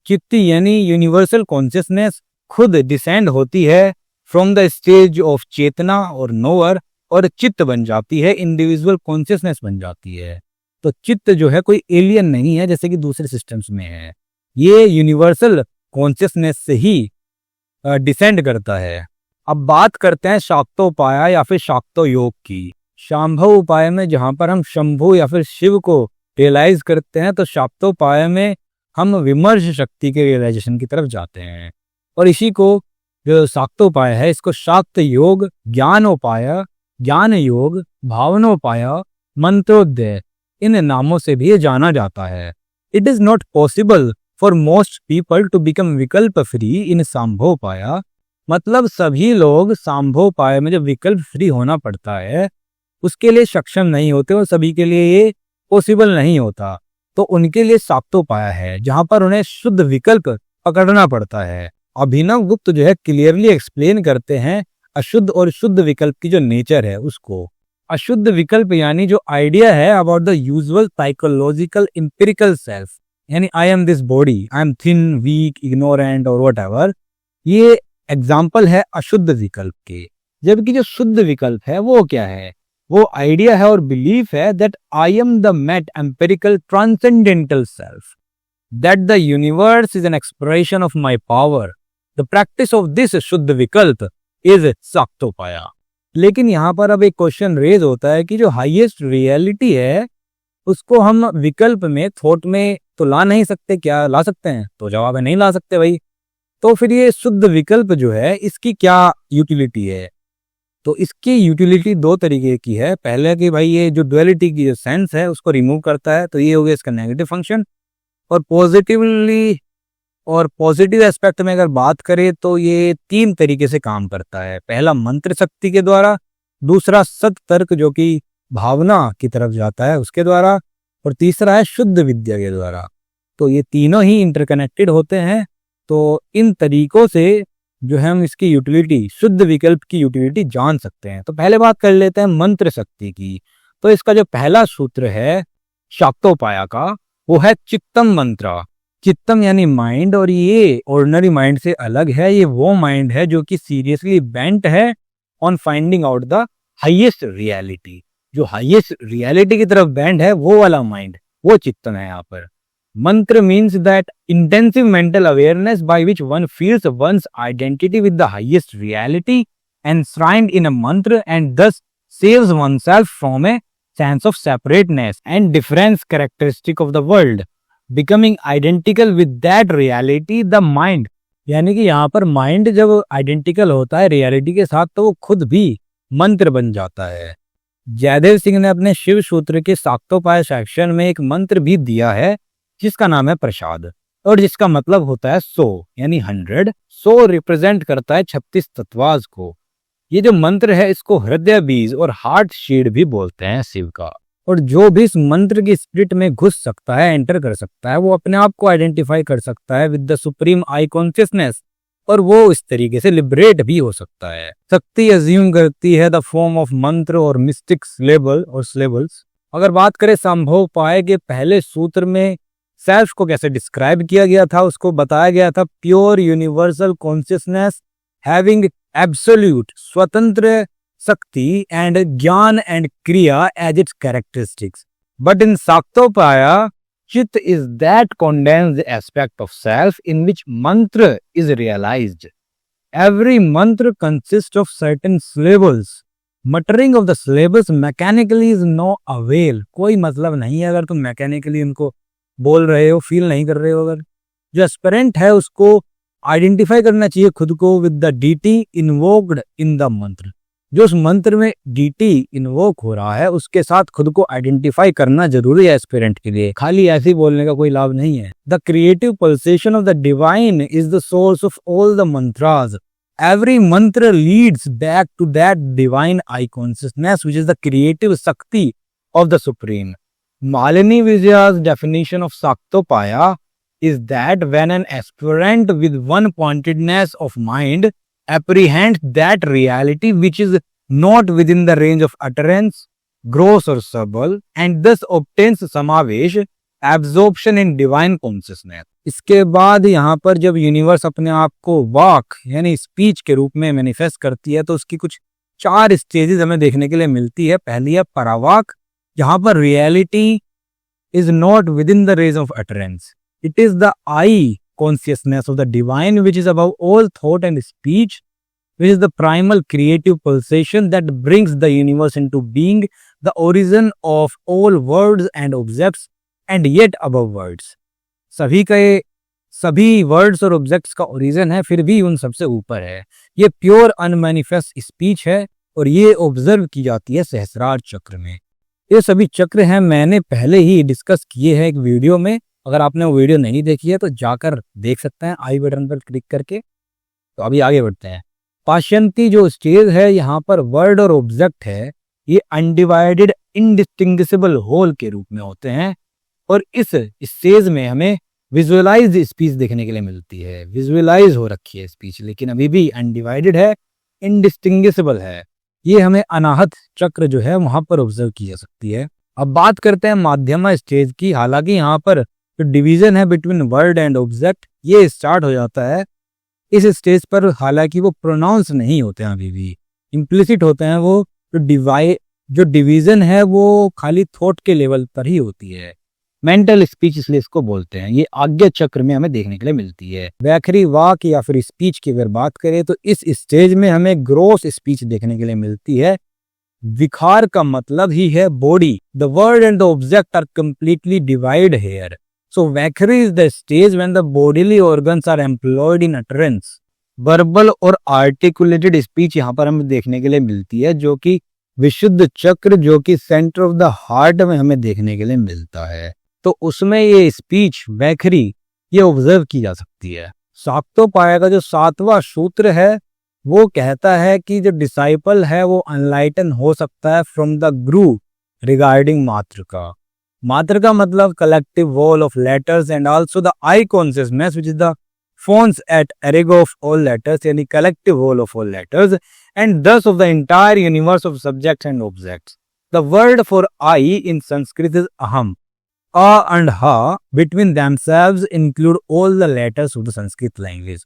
चित्त यानी यूनिवर्सल कॉन्शियसनेस खुद डिसेंड होती है फ्रॉम द स्टेज ऑफ चेतना और नोअर, और चित्त बन जाती है, इंडिविजुअल कॉन्शियसनेस बन जाती है। तो चित्त जो है कोई एलियन नहीं है जैसे कि दूसरे सिस्टम्स में है, ये यूनिवर्सल कॉन्शियसनेस से ही डिसेंड करता है। अब बात करते हैं शाक्तोपाय या फिर शाक्तो योग की। शांभव उपाय में जहां पर हम शंभु या फिर शिव को रियलाइज करते हैं, तो शाक्तोपाय में हम विमर्श शक्ति के रियलाइजेशन की तरफ जाते हैं। और इसी को जो शाक्तोपाय है इसको शाक्त योग, ज्ञानोपाय, ज्ञान योग, भावनोपाय, मंत्रोदय इन नामों से भी जाना जाता है। It is not possible for most people to become vikalpa free in Shambhavopaya. मतलब सभी लोग सांभोपाय में जब विकल्प फ्री होना पड़ता है उसके लिए सक्षम नहीं होते और सभी के लिए ये पॉसिबल नहीं होता। तो उनके लिए शाक्तोपाय है जहां पर उन्हें शुद्ध विकल्प पकड़ना पड़ता है। अभिनव गुप्त जो है क्लियरली एक्सप्लेन करते हैं अशुद्ध और शुद्ध विकल्प की जो नेचर है उसको। अशुद्ध विकल्प यानी जो आइडिया है about the usual psychological empirical self, यानी I am this body, I am thin, weak, ignorant और व्हाटएवर, ये एग्जाम्पल है अशुद्ध विकल्प के। जबकि जो शुद्ध विकल्प है वो क्या है, वो आइडिया है और बिलीफ है that I am the meta empirical transcendental self, that the universe is an expression of my power. The practice of this shuddha vikalpa is Shaktopaya. लेकिन यहाँ पर अब एक क्वेश्चन रेज होता है कि जो हाईएस्ट रियलिटी है उसको हम विकल्प में, थॉट में तो ला नहीं सकते, क्या ला सकते हैं? तो जवाब है नहीं ला सकते भाई। तो फिर ये शुद्ध विकल्प जो है इसकी क्या यूटिलिटी है? तो इसकी यूटिलिटी दो तरीके की है। पहले कि भाई ये जो डुअलिटी की जो सेंस है उसको रिमूव करता है, तो ये हो गया इसका नेगेटिव फंक्शन। और पॉजिटिव एस्पेक्ट में अगर बात करें तो ये तीन तरीके से काम करता है। पहला मंत्र शक्ति के द्वारा, दूसरा सत तर्क जो कि भावना की तरफ जाता है उसके द्वारा, और तीसरा है शुद्ध विद्या के द्वारा। तो ये तीनों ही इंटरकनेक्टेड होते हैं। तो इन तरीकों से जो है हम इसकी यूटिलिटी, शुद्ध विकल्प की यूटिलिटी जान सकते हैं। तो पहले बात कर लेते हैं मंत्र शक्ति की। तो इसका जो पहला सूत्र है शाक्तोपाय का वो है चित्तम मंत्र। चित्तम यानी माइंड, और ये ऑर्डिनरी माइंड से अलग है। ये वो माइंड है जो कि सीरियसली बेंट है on finding out the highest reality, जो हाईएस्ट रियलिटी की तरफ बैंड है वो वाला माइंड, वो चिंतन है यहाँ पर। Mantra means that intensive mental awareness by which one feels one's identity with the highest reality enshrined in a mantra and thus saves oneself from a sense of separateness and difference characteristic of the world, becoming identical with that reality the mind। यानी कि यहाँ पर mind जब identical होता है reality के साथ तो वो खुद भी मंत्र बन जाता है। जयदेव सिंह ने अपने शिव सूत्र के शाक्तोपाय सेक्शन में एक मंत्र भी दिया है जिसका नाम है प्रसाद, और जिसका मतलब होता है 100 यानी 100। 100 रिप्रेजेंट करता है 36 तत्वाज को। ये जो मंत्र है इसको हृदय बीज और हार्ट शीड भी बोलते हैं शिव का। और जो भी इस मंत्र की स्पिरिट में घुस सकता है, एंटर कर सकता है, वो अपने आप को आइडेंटिफाई कर सकता है with the supreme I consciousness, और वो इस तरीके से लिबरेट भी हो सकता है। शक्ति अज्यूम करती है द फॉर्म ऑफ मंत्र और मिस्टिक सिलेबल और सिलेबल्स। अगर बात करें संभव पाए के पहले सूत्र में सेल्फ को कैसे डिस्क्राइब किया गया था, उसको बताया गया था pure universal consciousness having absolute स्वतंत्र शक्ति एंड ज्ञान एंड क्रिया as its characteristics. But in शाक्तोपाया चित्त is that condensed aspect of self in which mantra is realized. Every mantra consists of certain syllables. Muttering of the syllables mechanically is no avail. कोई मतलब नहीं है अगर तुम mechanically उनको बोल रहे हो, फील नहीं कर रहे हो। अगर जो एस्पिरेंट है उसको आइडेंटिफाई करना चाहिए खुद को with the deity invoked in the mantra. जो उस मंत्र में डीटी इन्वोक हो रहा है उसके साथ खुद को आइडेंटिफाई करना जरूरी है एस्पिरेंट के लिए, खाली ऐसे ही बोलने का कोई लाभ नहीं है। The creative pulsation of the divine is the source of all the mantras. Every mantra leads back to that divine I consciousness which is the creative shakti of the supreme. Malini Vijaya's definition of Shaktopaya is that when an aspirant with one pointedness of mind apprehends that reality which is not within the range of utterance, gross or subtle, and thus obtains समावेश absorption in divine consciousness। इसके बाद यहाँ पर जब universe अपने आप को वाक यानी स्पीच के रूप में मैनिफेस्ट करती है तो उसकी कुछ 4 स्टेजेस हमें देखने के लिए मिलती है। पहली है परावाक, जहां पर reality is not with in the range of utterance. It is the I consciousness of the divine which is above all thought and speech, which is the primal creative pulsation that brings the universe into being, the origin of all words and objects and yet above words. सभी words और objects का origin है, फिर भी उन सबसे ऊपर है। ये प्योर अनमैनिफेस्ट स्पीच है और ये ऑब्जर्व की जाती है सहस्रार चक्र में। ये सभी चक्र हैं, मैंने पहले ही डिस्कस किए हैं एक वीडियो में। अगर आपने वो वीडियो नहीं देखी है तो जाकर देख सकते हैं आई बटन पर क्लिक करके। तो अभी आगे बढ़ते हैं। पाशंती जो स्टेज है, यहाँ पर वर्ड और ऑब्जेक्ट है ये अनडिवाइडेड इनडिस्टिंग्विशेबल होल के रूप में होते हैं, और इस स्टेज में हमें विजुअलाइज स्पीच देखने के लिए मिलती है। विजुअलाइज हो रखी है स्पीच, लेकिन अभी भी अनडिवाइडेड है, इनडिस्टिंग्विशेबल है। ये हमें अनाहत चक्र जो है वहां पर ऑब्जर्व की जा सकती है। अब बात करते हैं माध्यमा स्टेज की। हालांकि यहाँ पर जो डिवीजन है बिटवीन वर्ड एंड ऑब्जेक्ट ये स्टार्ट हो जाता है इस स्टेज पर। हालांकि वो प्रोनाउंस नहीं होते हैं, अभी भी इम्प्लिसिट होते हैं। वो जो डिवीजन है वो खाली थॉट के लेवल पर ही होती है। मेंटल स्पीच इसलिए इसको बोलते हैं। ये आज्ञा चक्र में हमें देखने के लिए मिलती है। व्याखरी वाक या फिर स्पीच की अगर बात करें तो इस स्टेज में हमें ग्रोस स्पीच देखने के लिए मिलती है। विखार का मतलब ही है body. The word and the object are completely divide here. So vaikhari is the stage when the bodily organs are employed in utterance. Verbal और आर्टिकुलेटेड स्पीच यहाँ पर हमें देखने के लिए मिलती है, जो कि विशुद्ध चक्र जो कि सेंटर ऑफ द हार्ट में हमें देखने के लिए मिलता है। तो उसमें ये स्पीच वैखरी ये ऑब्जर्व की जा सकती है। शाक्तोपाय का जो 7वां सूत्र है वो कहता है कि जो डिसाइपल है वो अनलाइटन हो सकता है फ्रॉम द गुरु रिगार्डिंग मात्र का। मात्र का मतलब collective whole of letters and also the I consciousness which is the fons et origo of all letters, यानी collective whole of all letters and thus of the entire universe of subjects and objects. The word for I in Sanskrit is aham. A and ha between themselves include all the letters of the Sanskrit language.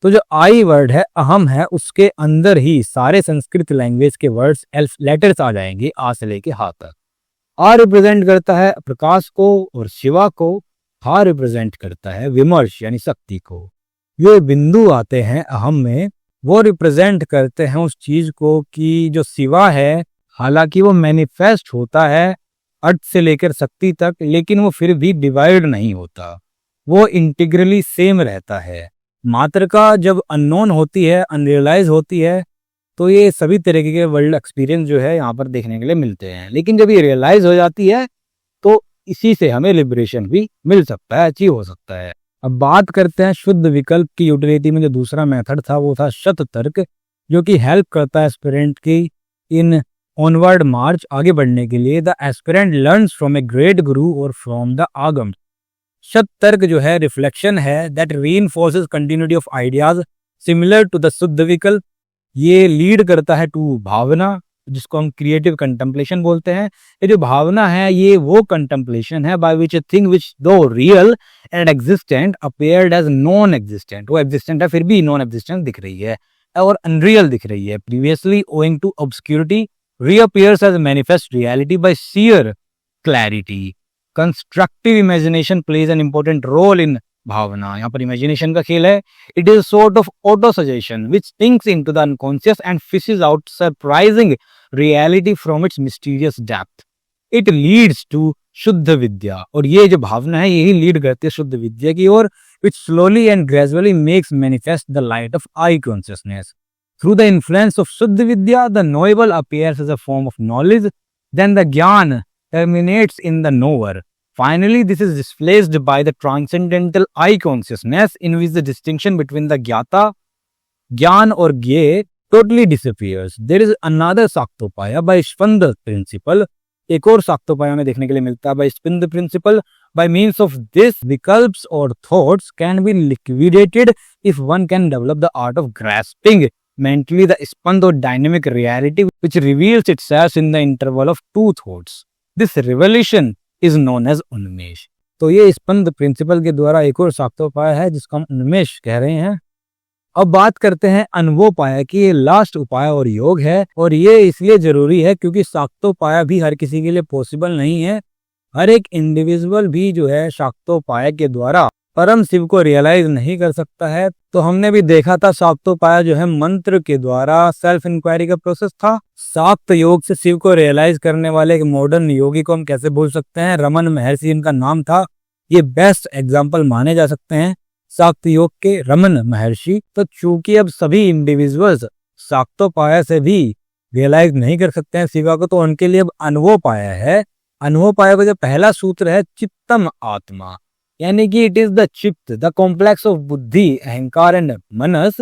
तो जो आई word है, अहम है, उसके अंदर ही सारे Sanskrit language के words letters आ जाएंगे, आ से लेके हा तक। आ रिप्रेजेंट करता है प्रकाश को और शिवा को, हा रिप्रेजेंट करता है विमर्श यानी शक्ति को। ये बिंदु आते हैं अहम में, वो रिप्रेजेंट करते हैं उस चीज को कि जो शिवा है, हालांकि वो मैनिफेस्ट होता है अर्थ से लेकर शक्ति तक, लेकिन वो फिर भी डिवाइड नहीं होता, वो इंटीग्रली सेम रहता है। मात्रका जब अननोन होती है, अनरियलाइज होती है, तो ये सभी तरीके के वर्ल्ड एक्सपीरियंस जो है यहाँ पर देखने के लिए मिलते हैं। लेकिन जब ये रियलाइज हो जाती है तो इसी से हमें लिबरेशन भी मिल सकता है, अचीव हो सकता है। अब बात करते हैं शुद्ध विकल्प की यूटिलिटी में। जो दूसरा मेथड था वो था शत तर्क, जो कि हेल्प करता है एस्पिरेंट की इन ऑनवर्ड मार्च, आगे बढ़ने के लिए। The aspirant learns from a great गुरु और फ्रॉम द आगम। शत तर्क जो है रिफ्लेक्शन है that reinforces continuity of ideas similar to the shuddha vikalpa. ये लीड करता है टू भावना, जिसको हम क्रिएटिव कंटेम्पलेशन बोलते हैं। ये जो भावना है ये वो कंटेम्पलेशन है by which A thing which though real and existent appeared as non existent, वो एग्जिस्टेंट है फिर भी नॉन एग्जिस्टेंट दिख रही है और अनरियल दिख रही है, previously owing to obscurity reappears as manifest reality by sheer clarity. Constructive imagination plays an important role in भावना। यहाँ पर इमेजिनेशन का खेल है। It is sort of auto suggestion which sinks into the unconscious and fishes out surprising reality from its mysterious depth. It leads to शुद्ध विद्या, और ये जो भावना है यही लीड करती है शुद्ध विद्या की ओर, which slowly and gradually makes manifest the light of I consciousness. Through the influence of Shuddha Vidya, the knowable appears as a form of knowledge, then the Gyan terminates in the knower. Finally, this is displaced by the transcendental I consciousness, in which the distinction between the Gyata, Gyan or Gye totally disappears. There is another Saktopaya by Spanda principle. एक और साक्तोपाय में देखने के लिए मिलता है by Spanda principle. By means of this, vikalps or thoughts can be liquidated if one can develop the art of grasping mentally the spund or dynamic reality which reveals itself in the interval of two thoughts. This revelation is known as उन्मेष। तो ये स्पंद principal के द्वारा एक और साक्तोपाय है जिसको हम उन्मेष कह रहे हैं। अब बात करते हैं अनवोपाय की। ये लास्ट उपाय और योग है, और ये इसलिए जरूरी है क्योंकि साक्तोपाय भी हर किसी के लिए पॉसिबल नहीं है। हर एक इंडिविजुअल भी जो है शाक्तोपाय के द्वारा परम शिव को रियलाइज नहीं कर सकता है। तो हमने भी देखा था शाक्तोपाय जो है मंत्र के द्वारा सेल्फ इंक्वायरी का प्रोसेस था। शाक्त योग से शिव को रियलाइज करने वाले एक मॉडर्न योगी को हम कैसे भूल सकते हैं, रमन महर्षि इनका नाम था। ये बेस्ट एग्जाम्पल माने जा सकते हैं शाक्त योग के, रमन महर्षि। तो चूंकि अब सभी इंडिविजुअल्स शाक्तोपाय से भी रियलाइज नहीं कर सकते हैं शिवा को, तो उनके लिए अब अनवोपाय है। अनवोपाय का जो पहला सूत्र है चित्तम आत्मा, यानी कि इट इज द चित्त, द कॉम्प्लेक्स ऑफ बुद्धि, अहंकार and Manas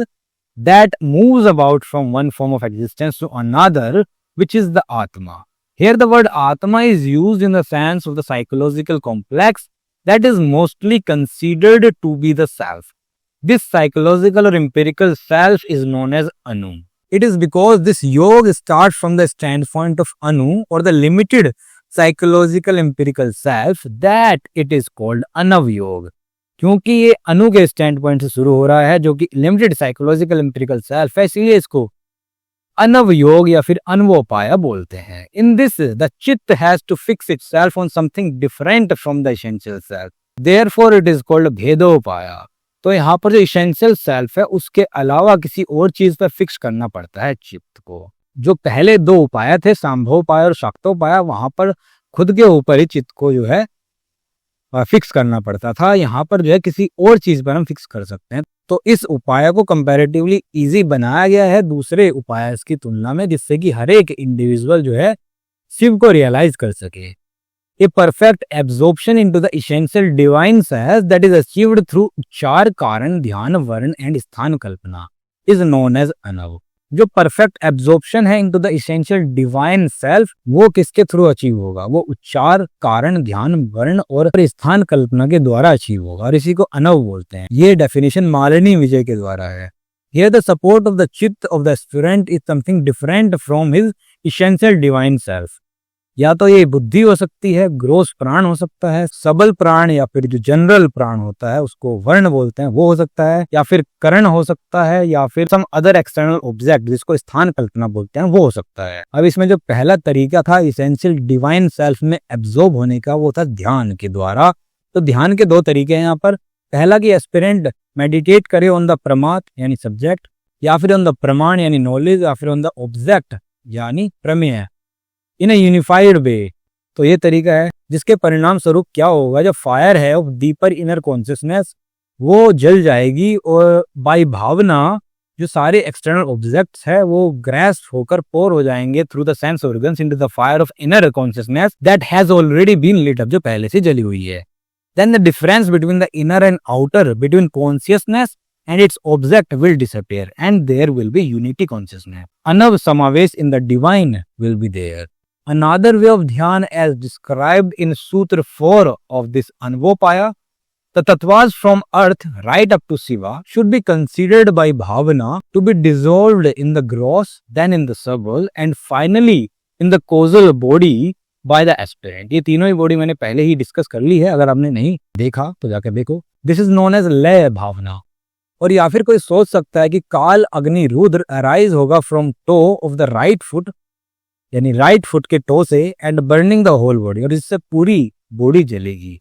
that moves about from one form of existence to another, which is the Atma. Here the word Atma is used in the sense of the psychological complex that is mostly considered to be the self. This psychological or empirical self is known as Anu. It is because this yoga starts from the standpoint of Anu, or the limited psychological empirical self, that it is called Anav Yoga. क्योंकि ये अनु के stand point से शुरू हो रहा है जो कि लिमिटेड साइकोलॉजिकल एम्पिरिकल सेल्फ है, इसलिए इसको अनव योग या फिर अनवोपाय बोलते हैं। In this the chitta has to fix itself on something different from the essential self, therefore it is called bhedopaya. तो यहाँ पर जो एसेंशियल सेल्फ है उसके अलावा किसी और चीज पर फिक्स करना पड़ता है चित्त को। जो पहले दो उपाय थे सांभोपाय और शाक्तोपाय, वहां पर खुद के ऊपर ही चित्त को जो है फिक्स करना पड़ता था। यहाँ पर जो है किसी और चीज पर हम फिक्स कर सकते हैं। तो इस उपाय को कंपैरेटिवली इजी बनाया गया है दूसरे उपाय की तुलना में, जिससे कि हर एक इंडिविजुअल जो है शिव को रियलाइज कर सके। A perfect absorption into the essential divine self that is achieved through उच्चार, कारण, ध्यान, वर्ण एंड स्थान कल्पना इज नोन एज अनव। जो परफेक्ट एब्जॉर्प्शन है into the essential divine self, वो किसके थ्रू अचीव होगा? वो उच्चार, कारण, ध्यान, वर्ण और स्थान कल्पना के द्वारा अचीव होगा, और इसी को अनव बोलते हैं। ये डेफिनेशन मालिनी विजय के द्वारा है। Here the support of the चित्त of the aspirant is something different from his essential divine self. या तो ये बुद्धि हो सकती है, ग्रोस प्राण हो सकता है, सबल प्राण, या फिर जो जनरल प्राण होता है उसको वर्ण बोलते हैं वो हो सकता है, या फिर करण हो सकता है, या फिर सम अदर एक्सटर्नल ऑब्जेक्ट जिसको स्थान कल्पना बोलते हैं वो हो सकता है। अब इसमें जो पहला तरीका था इसेंशियल डिवाइन सेल्फ में एब्जॉर्ब होने का, वो था ध्यान के द्वारा। तो ध्यान के दो तरीके हैं यहाँ पर। पहला कि एस्पिरेंट मेडिटेट करे ऑन द प्रमाद यानी सब्जेक्ट, या फिर ऑन द प्रमाण यानी नॉलेज, या फिर ऑन द ऑब्जेक्ट यानी प्रमेय इन अ यूनिफाइड वे। तो ये तरीका है जिसके परिणाम स्वरूप क्या होगा, जो फायर है ऑफ डीपर इनर कॉन्शियसनेस वो जल जाएगी, और बाय भावना जो सारे एक्सटर्नल ऑब्जेक्ट्स है वो ग्रेस होकर पोर हो जाएंगे through the sense organs into the fire of inner consciousness that has already been lit up, जो पहले से जली हुई है। Then the difference between the inner and outer, between consciousness and its object will disappear, and there will be unity consciousness. Anav Samavesh in the divine will be there. Another way of dhyan as described in Sutra 4 of this Anvopaya, the tattvas from earth right up to Shiva should be considered by bhavana to be dissolved in the gross, then in the subtle, and finally in the causal body by the aspirant. ये तीनों ही body मैंने पहले ही discuss कर ली है, अगर आपने नहीं देखा तो जाकर देखो। दिस इज नोन एज लय भावना। और या फिर कोई सोच सकता है कि काल अग्नि रुद्र अराइज होगा from toe of the right foot, यानी राइट फुट के टो से, and burning the whole body, और इससे पूरी बॉडी जलेगी।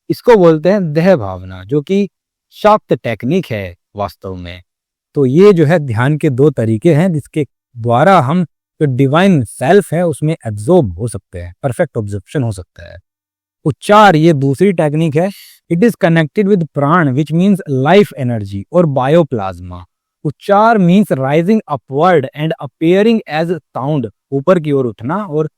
इसको बोलते हैं देह भावना, जो कि शाक्त टेक्निक है वास्तव में। तो ये जो है ध्यान के दो तरीके हैं जिसके द्वारा हम जो डिवाइन सेल्फ है उसमें एब्जॉर्ब हो सकते हैं, परफेक्ट ऑब्जर्वेशन हो सकता है। उच्चार ये दूसरी टेक्निक है। इट इज कनेक्टेड विद प्राण विच मीन्स लाइफ एनर्जी और bioplasma. Uchchara means rising upward and appearing as sound, ऊपर की ओर उठना और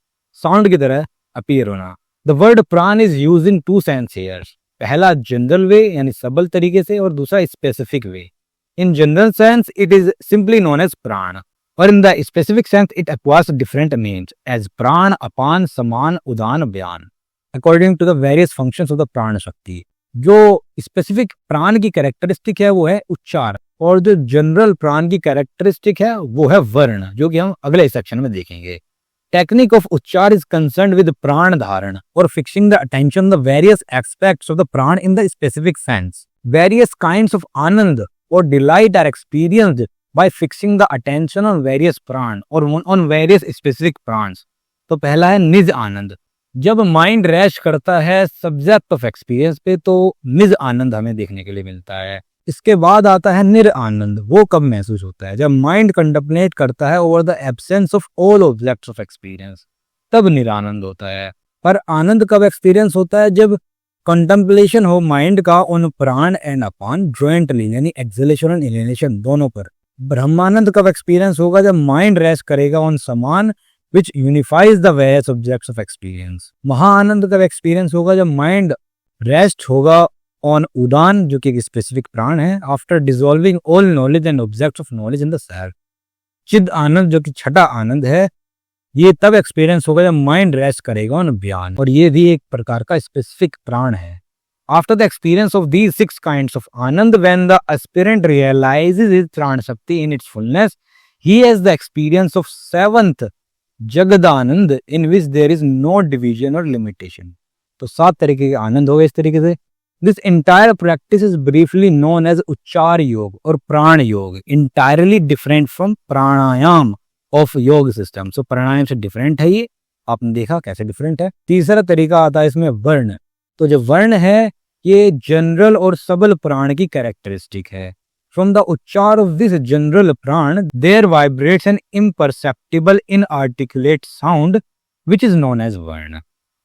साउंड की तरह अपीयर होना। The word prana is use in two sense here. पहला जनरल वे यानी सबल तरीके से, और दूसरा specific way. In general sense it is simply known as prana, और in the specific sense it acquires different names as प्राण, अपान, समान, उदान, बयान according to the various functions of the प्राण शक्ति। जो स्पेसिफिक प्राण की कैरेक्टरिस्टिक है वो है उच्चार, और जो जनरल प्राण की कैरेक्टरिस्टिक है वो है वर्ण, जो कि हम अगले सेक्शन में देखेंगे। Technique of uchchara is concerned with prana dharana और fixing the attention the various aspects of the prana in the specific sense. Various kinds of ananda और delight are experienced by fixing the attention on various प्राण और on various specific प्राण्स। तो पहला है निज आनंद। जब mind rash करता है सब्जेक्ट ऑफ एक्सपीरियंस पे तो निज आनंद हमें देखने के लिए मिलता है। इसके बाद आता है निर आनंद। वो कब महसूस होता है? जब माइंड कंटेम्पलेट करता है over the absence of all objects of experience, तब निरानंद होता है। पर आनंद कब एक्सपीरियंस होता है? जब कंटेम्पलेशन हो माइंड का ऑन प्राण एंड अपान जॉइंटली, यानी एक्सहेलेशन एंड इनहेलेशन दोनों पर। ब्रह्मानंद कब एक्सपीरियंस होगा? जब माइंड रेस्ट करेगा on samana which unifies the various objects of experience. महाआनंद कब एक्सपीरियंस होगा? जब माइंड रेस्ट होगा ऑन उदान, जो कि एक स्पेसिफिक प्राण है, after dissolving all knowledge and objects of knowledge in the self. चिद आनंद, जो कि छठा आनंद है, ये तब एक्सपीरियंस होगा जब माइंड रेस्ट करेगा ऑन ज्ञान, और ये भी एक प्रकार का स्पेसिफिक प्राण है। After the experience of these 6 kinds of Anand, when the aspirant realizes his Pran Shakti in its fullness, he has the experience of 7th Jagadanand, in which there is no division or limitation. तो 7 तरीके के आनंद हो गए इस तरीके से। This entire practice is briefly known as उच्चार योग और प्राण योग, entirely different from pranayama of योग system. So प्राणायाम से different है ये, आपने देखा कैसे different है। तीसरा तरीका आता है इसमें वर्ण। तो जो वर्ण है ये जनरल और सबल प्राण की कैरेक्टरिस्टिक है। From the uchchara of this general prana there vibrates an imperceptible inarticulate sound which is known as varna.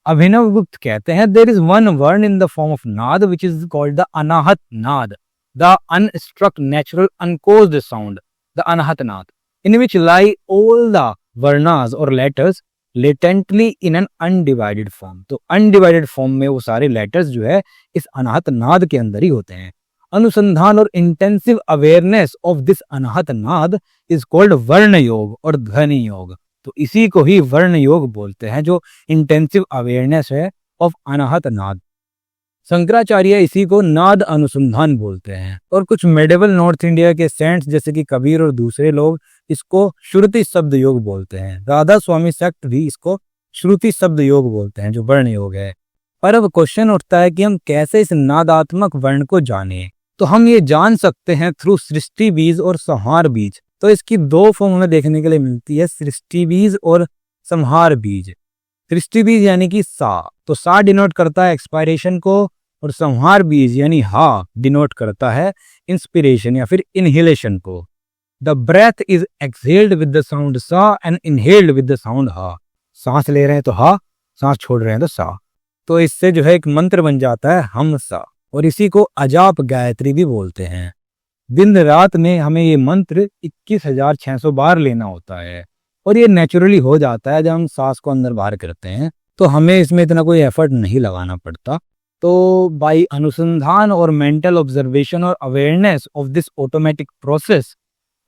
Abhinava गुप्त कहते हैं देयर इज वन वर्ण in the form of nada which is called the anahata nada, the unstruck natural uncaused sound, the anahata nada, in which lie all the varnas और letters latently in an undivided form. तो undivided form में वो सारे letters जो है इस अनाहत नाद के अंदर ही होते हैं। अनुसंधान और इंटेंसिव अवेयरनेस ऑफ दिस अनाहत नाद इज कॉल्ड वर्ण योग और ध्वनि योग। तो इसी को ही वर्ण योग बोलते हैं, जो इंटेंसिव अवेयरनेस है ऑफ अनाहत नाद। शंकराचार्य इसी को नाद अनुसंधान बोलते हैं, और कुछ मेडिवल नॉर्थ इंडिया के सेंट्स जैसे कि कबीर और दूसरे लोग इसको श्रुति शब्द योग बोलते हैं। राधा स्वामी सेक्ट भी इसको श्रुति शब्द योग बोलते हैं, जो वर्ण योग है। पर अब क्वेश्चन उठता है कि हम कैसे इस नादात्मक वर्ण को जानें। तो हम ये जान सकते हैं थ्रू सृष्टि बीज और संहार बीज। तो इसकी दो फॉर्म हमें देखने के लिए मिलती है, सृष्टि बीज और संहार बीज। सृष्टि बीज यानी कि सा, तो सा डिनोट करता है एक्सपायरेशन को, और संहार बीज यानी हा डिनोट करता है इंस्पिरेशन या फिर इनहेलेशन को। The breath is exhaled with the sound sa and inhaled with the sound ha. सांस ले रहे हैं तो हा, सांस छोड़ रहे हैं तो सा। तो इससे जो है एक मंत्र बन जाता है हम सा, और इसी को अजाप गायत्री भी बोलते हैं। दिन रात में हमें ये मंत्र 21,600 बार लेना होता है, और ये नेचुरली हो जाता है जब हम सांस को अंदर बाहर करते हैं, तो हमें इसमें इतना कोई एफर्ट नहीं लगाना पड़ता। तो बाई अनुसंधान और मेंटल ऑब्जर्वेशन और awareness of this automatic process,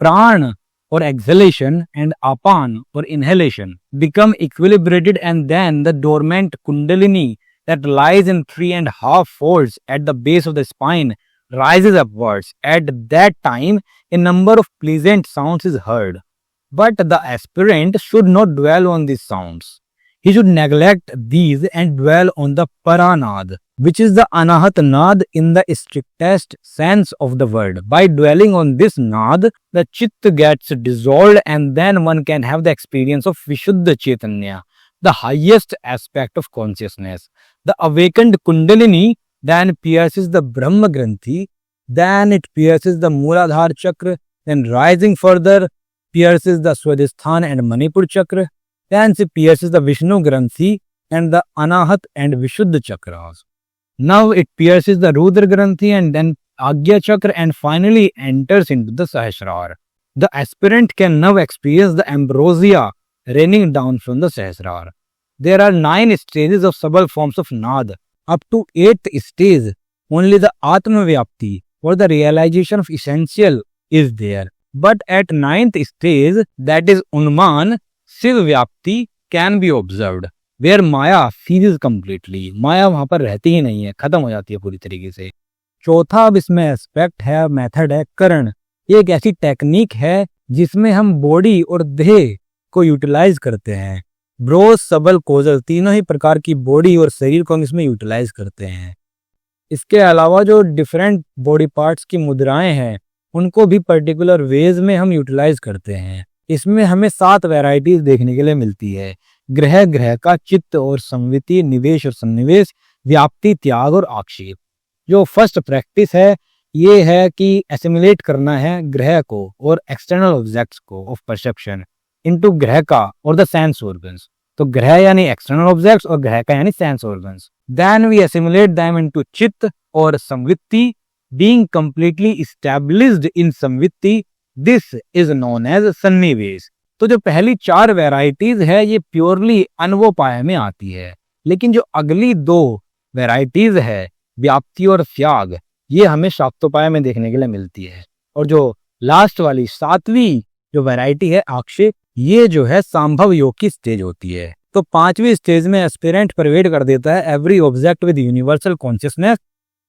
प्राण or exhalation and apan or inhalation become equilibrated, and then the dormant kundalini that lies in 3.5 folds at the base of the spine rises upwards. At that time, a number of pleasant sounds is heard. But the aspirant should not dwell on these sounds. He should neglect these and dwell on the paranad, which is the anahat nad in the strictest sense of the word. By dwelling on this nad, the chitta gets dissolved, and then one can have the experience of Vishuddha Chaitanya, the highest aspect of consciousness. The awakened Kundalini then pierces the Brahma Granthi, then it pierces the Mooladhara Chakra, then rising further pierces the Swadhisthana and Manipur Chakra, then it pierces the Vishnu Granthi and the Anahat and Vishuddha Chakras. Now it pierces the Rudra Granthi and then Agya Chakra, and finally enters into the Sahasrara. The aspirant can now experience the ambrosia raining down from the Sahasrara. There are 9 stages of subtle forms of Nad. Up to 8th stage, only the Atma Vyapti or the realization of essential is there. But at 9th stage, that is Unman, Shiv Vyapti can be observed, where Maya ceases completely. माया वहां पर रहती ही नहीं है, खत्म हो जाती है पूरी तरीके से। चौथा अब इसमें एस्पेक्ट है, मेथड है करण। ये एक ऐसी टेक्निक है जिसमें हम बॉडी और देह को यूटिलाइज करते हैं। ब्रोस, सबल, कोजल, तीनों ही प्रकार की बॉडी और शरीर को हम इसमें यूटिलाइज करते हैं। इसके अलावा जो डिफरेंट बॉडी पार्ट्स की मुद्राएं हैं, उनको भी पर्टिकुलर वेज में हम यूटिलाइज करते हैं। इसमें हमें 7 वैरायटीज देखने के लिए मिलती है। ग्रह, ग्रह का, चित्त और संविति, निवेश और सन्निवेश, व्याप्ति, त्याग और आक्षेप। जो फर्स्ट प्रैक्टिस है ये है कि एसिमुलेट करना है ग्रह को और एक्सटर्नल ऑब्जेक्ट्स को ऑफ परसेप्शन इनटू ग्रह का और द सेंस ऑर्गन्स। तो ग्रह यानी एक्सटर्नल ऑब्जेक्ट्स और ग्रह का यानी sense organs. Then we assimilate them into chitta और samvitti. Being completely established in samvitti, this is known as sannivesha. तो जो पहली 4 वैरायटीज है ये प्योरली अनवोपाय में आती है, लेकिन जो अगली 2 वैरायटीज है व्याप्ति और त्याग, ये हमें शाक्तोपाय में देखने के लिए मिलती है। और जो लास्ट वाली 7वीं जो वैरायटी है आक्षेप, ये जो है सांभव योग की स्टेज होती है। तो 5वीं स्टेज में एस्पिरेंट परवेड कर देता है every object with universal consciousness.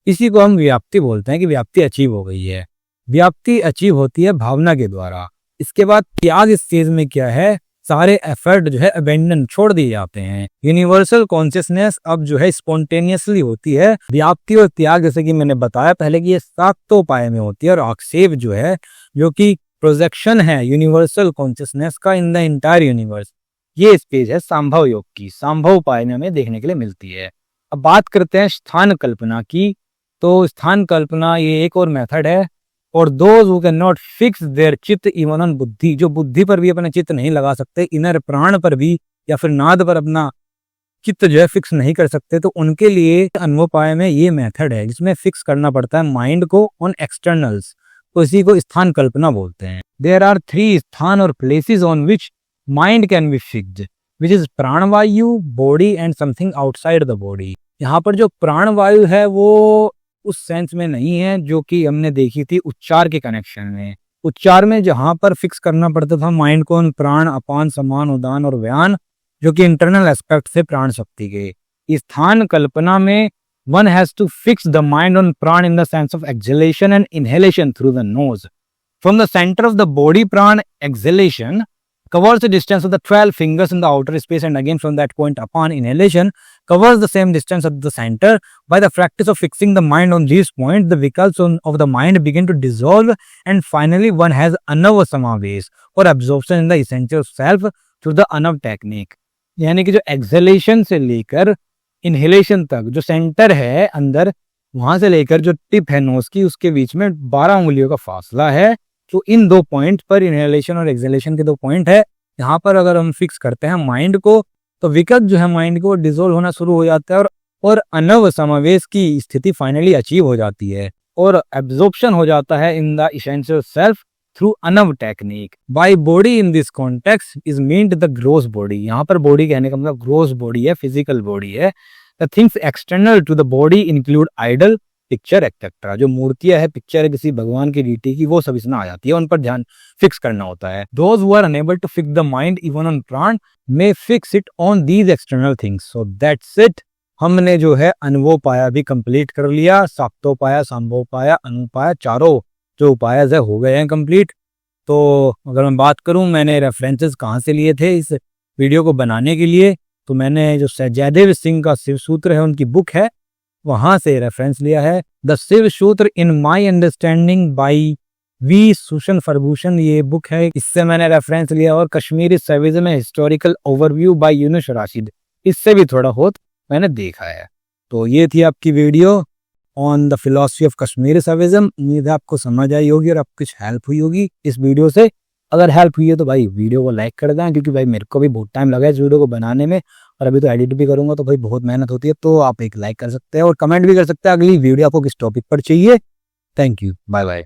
इसी को हम व्याप्ति बोलते हैं कि व्याप्ति अचीव हो गई है। व्याप्ति अचीव होती है भावना के द्वारा। इसके बाद त्याग स्टेज में क्या है, सारे एफर्ट जो है अबेंडन छोड़ दिए जाते हैं। यूनिवर्सल कॉन्शियसनेस अब जो है स्पॉन्टेनियसली होती है। व्याप्ति और त्याग जैसे कि मैंने बताया पहले कि ये शाक्तोपाय में होती है, और आक्षेप जो है जो कि प्रोजेक्शन है यूनिवर्सल कॉन्शियसनेस का इन द इंटायर यूनिवर्स, ये स्टेज है सांभव योग की। सांभव उपाय में हमें देखने के लिए मिलती है। अब बात करते हैं स्थान कल्पना की। तो स्थान कल्पना ये एक और मेथड है। और those who can not fix there चित्त इवन ऑन बुद्धि, जो बुद्धि पर भी अपना चित्त नहीं लगा सकते, इनर प्राण पर भी या फिर नाद पर अपना चित्त जो है फिक्स नहीं कर सकते, तो उनके लिए अनवोपाय में ये मेथड है जिसमें फिक्स करना पड़ता है माइंड को ऑन एक्सटर्नल्स। तो इसी को स्थान कल्पना बोलते हैं। देयर आर 3 स्थान और places on which mind can be fixed, which is pranavayu, body and something outside the body. यहाँ पर जो प्राणवायु है वो उस सेंस में नहीं है जो कि हमने देखी थी उच्चार के कनेक्शन में। उच्चार में जहां पर फिक्स करना पड़ता था माइंड को प्राण, अपान, समान, उदान और व्यान, जो कि इंटरनल एस्पेक्ट से प्राण शक्ति के। स्थान कल्पना में one has to fix the mind on prana in the sense of exhalation and inhalation through the nose. From the centre of the body prana exhalation covers the distance of the 12 fingers in the outer space, and again from that point upon inhalation covers the same distance at the center. By the practice of fixing the mind on these points, the vehicles of the mind begin to dissolve, and finally one has Anav समावेश और absorption in the essential self through the Anav technique. यानी कि जो exhalation से लेकर inhalation तक जो centre है अंदर, वहां से लेकर जो टिप है नोज की, उसके बीच में 12 उंगलियों का फासला है. तो इन 2 पॉइंट पर, इनहेलेशन और एक्सहेलेशन के 2 पॉइंट है, यहाँ पर अगर हम फिक्स करते हैं माइंड को, तो विकल्प जो है माइंड को डिसोल्व होना शुरू हो जाता है और अनव समावेश की स्थिति फाइनली अचीव हो जाती है और एब्जॉर्प्शन हो जाता है in the essential self through anava technique. By body in this context is meant the gross body. यहाँ पर बॉडी कहने का मतलब ग्रोस बॉडी है, फिजिकल बॉडी है. The things external to the body include idol, picture etcetera. जो मूर्तियां है, पिक्चर है किसी भगवान की रीति की, वो सब इसमें आ जाती है, उन पर ध्यान फिक्स करना होता है. Those who are unable to fix the mind even on prana may fix it on these external things. So that's it. हमने जो है अनवोपाया भी कंप्लीट कर लिया, शाक्तोपाया, संभोपाया, अनुपाया, चारों जो उपाय है हो गए हैं कंप्लीट. तो अगर मैं बात करूं मैंने रेफरेंसेस कहाँ से लिए थे इस वीडियो को बनाने के लिए, तो मैंने जो जयदेव सिंह का शिव सूत्र है, उनकी बुक है, वहां से रेफरेंस लिया है. The Shiva Sutra in my understanding by वी सुशन फरभूषण, ये बुक है, इससे मैंने रेफरेंस लिया. और कश्मीरी सर्विस में historical overview by Yunus Rashid, इससे भी थोड़ा बहुत मैंने देखा है. तो ये थी आपकी video on the philosophy of Kashmiri Shaivism. उम्मीद है आपको समझ आई होगी और आपको कुछ हेल्प हुई होगी इस वीडियो से. अगर हेल्प हुई है तो भाई वीडियो को लाइक कर दें, क्योंकि भाई मेरे को भी बहुत टाइम लगा इस वीडियो को बनाने में, और अभी तो एडिट भी करूंगा तो भाई बहुत मेहनत होती है. तो आप एक लाइक कर सकते हैं और कमेंट भी कर सकते हैं अगली वीडियो आपको किस टॉपिक पर चाहिए. Thank you, bye bye.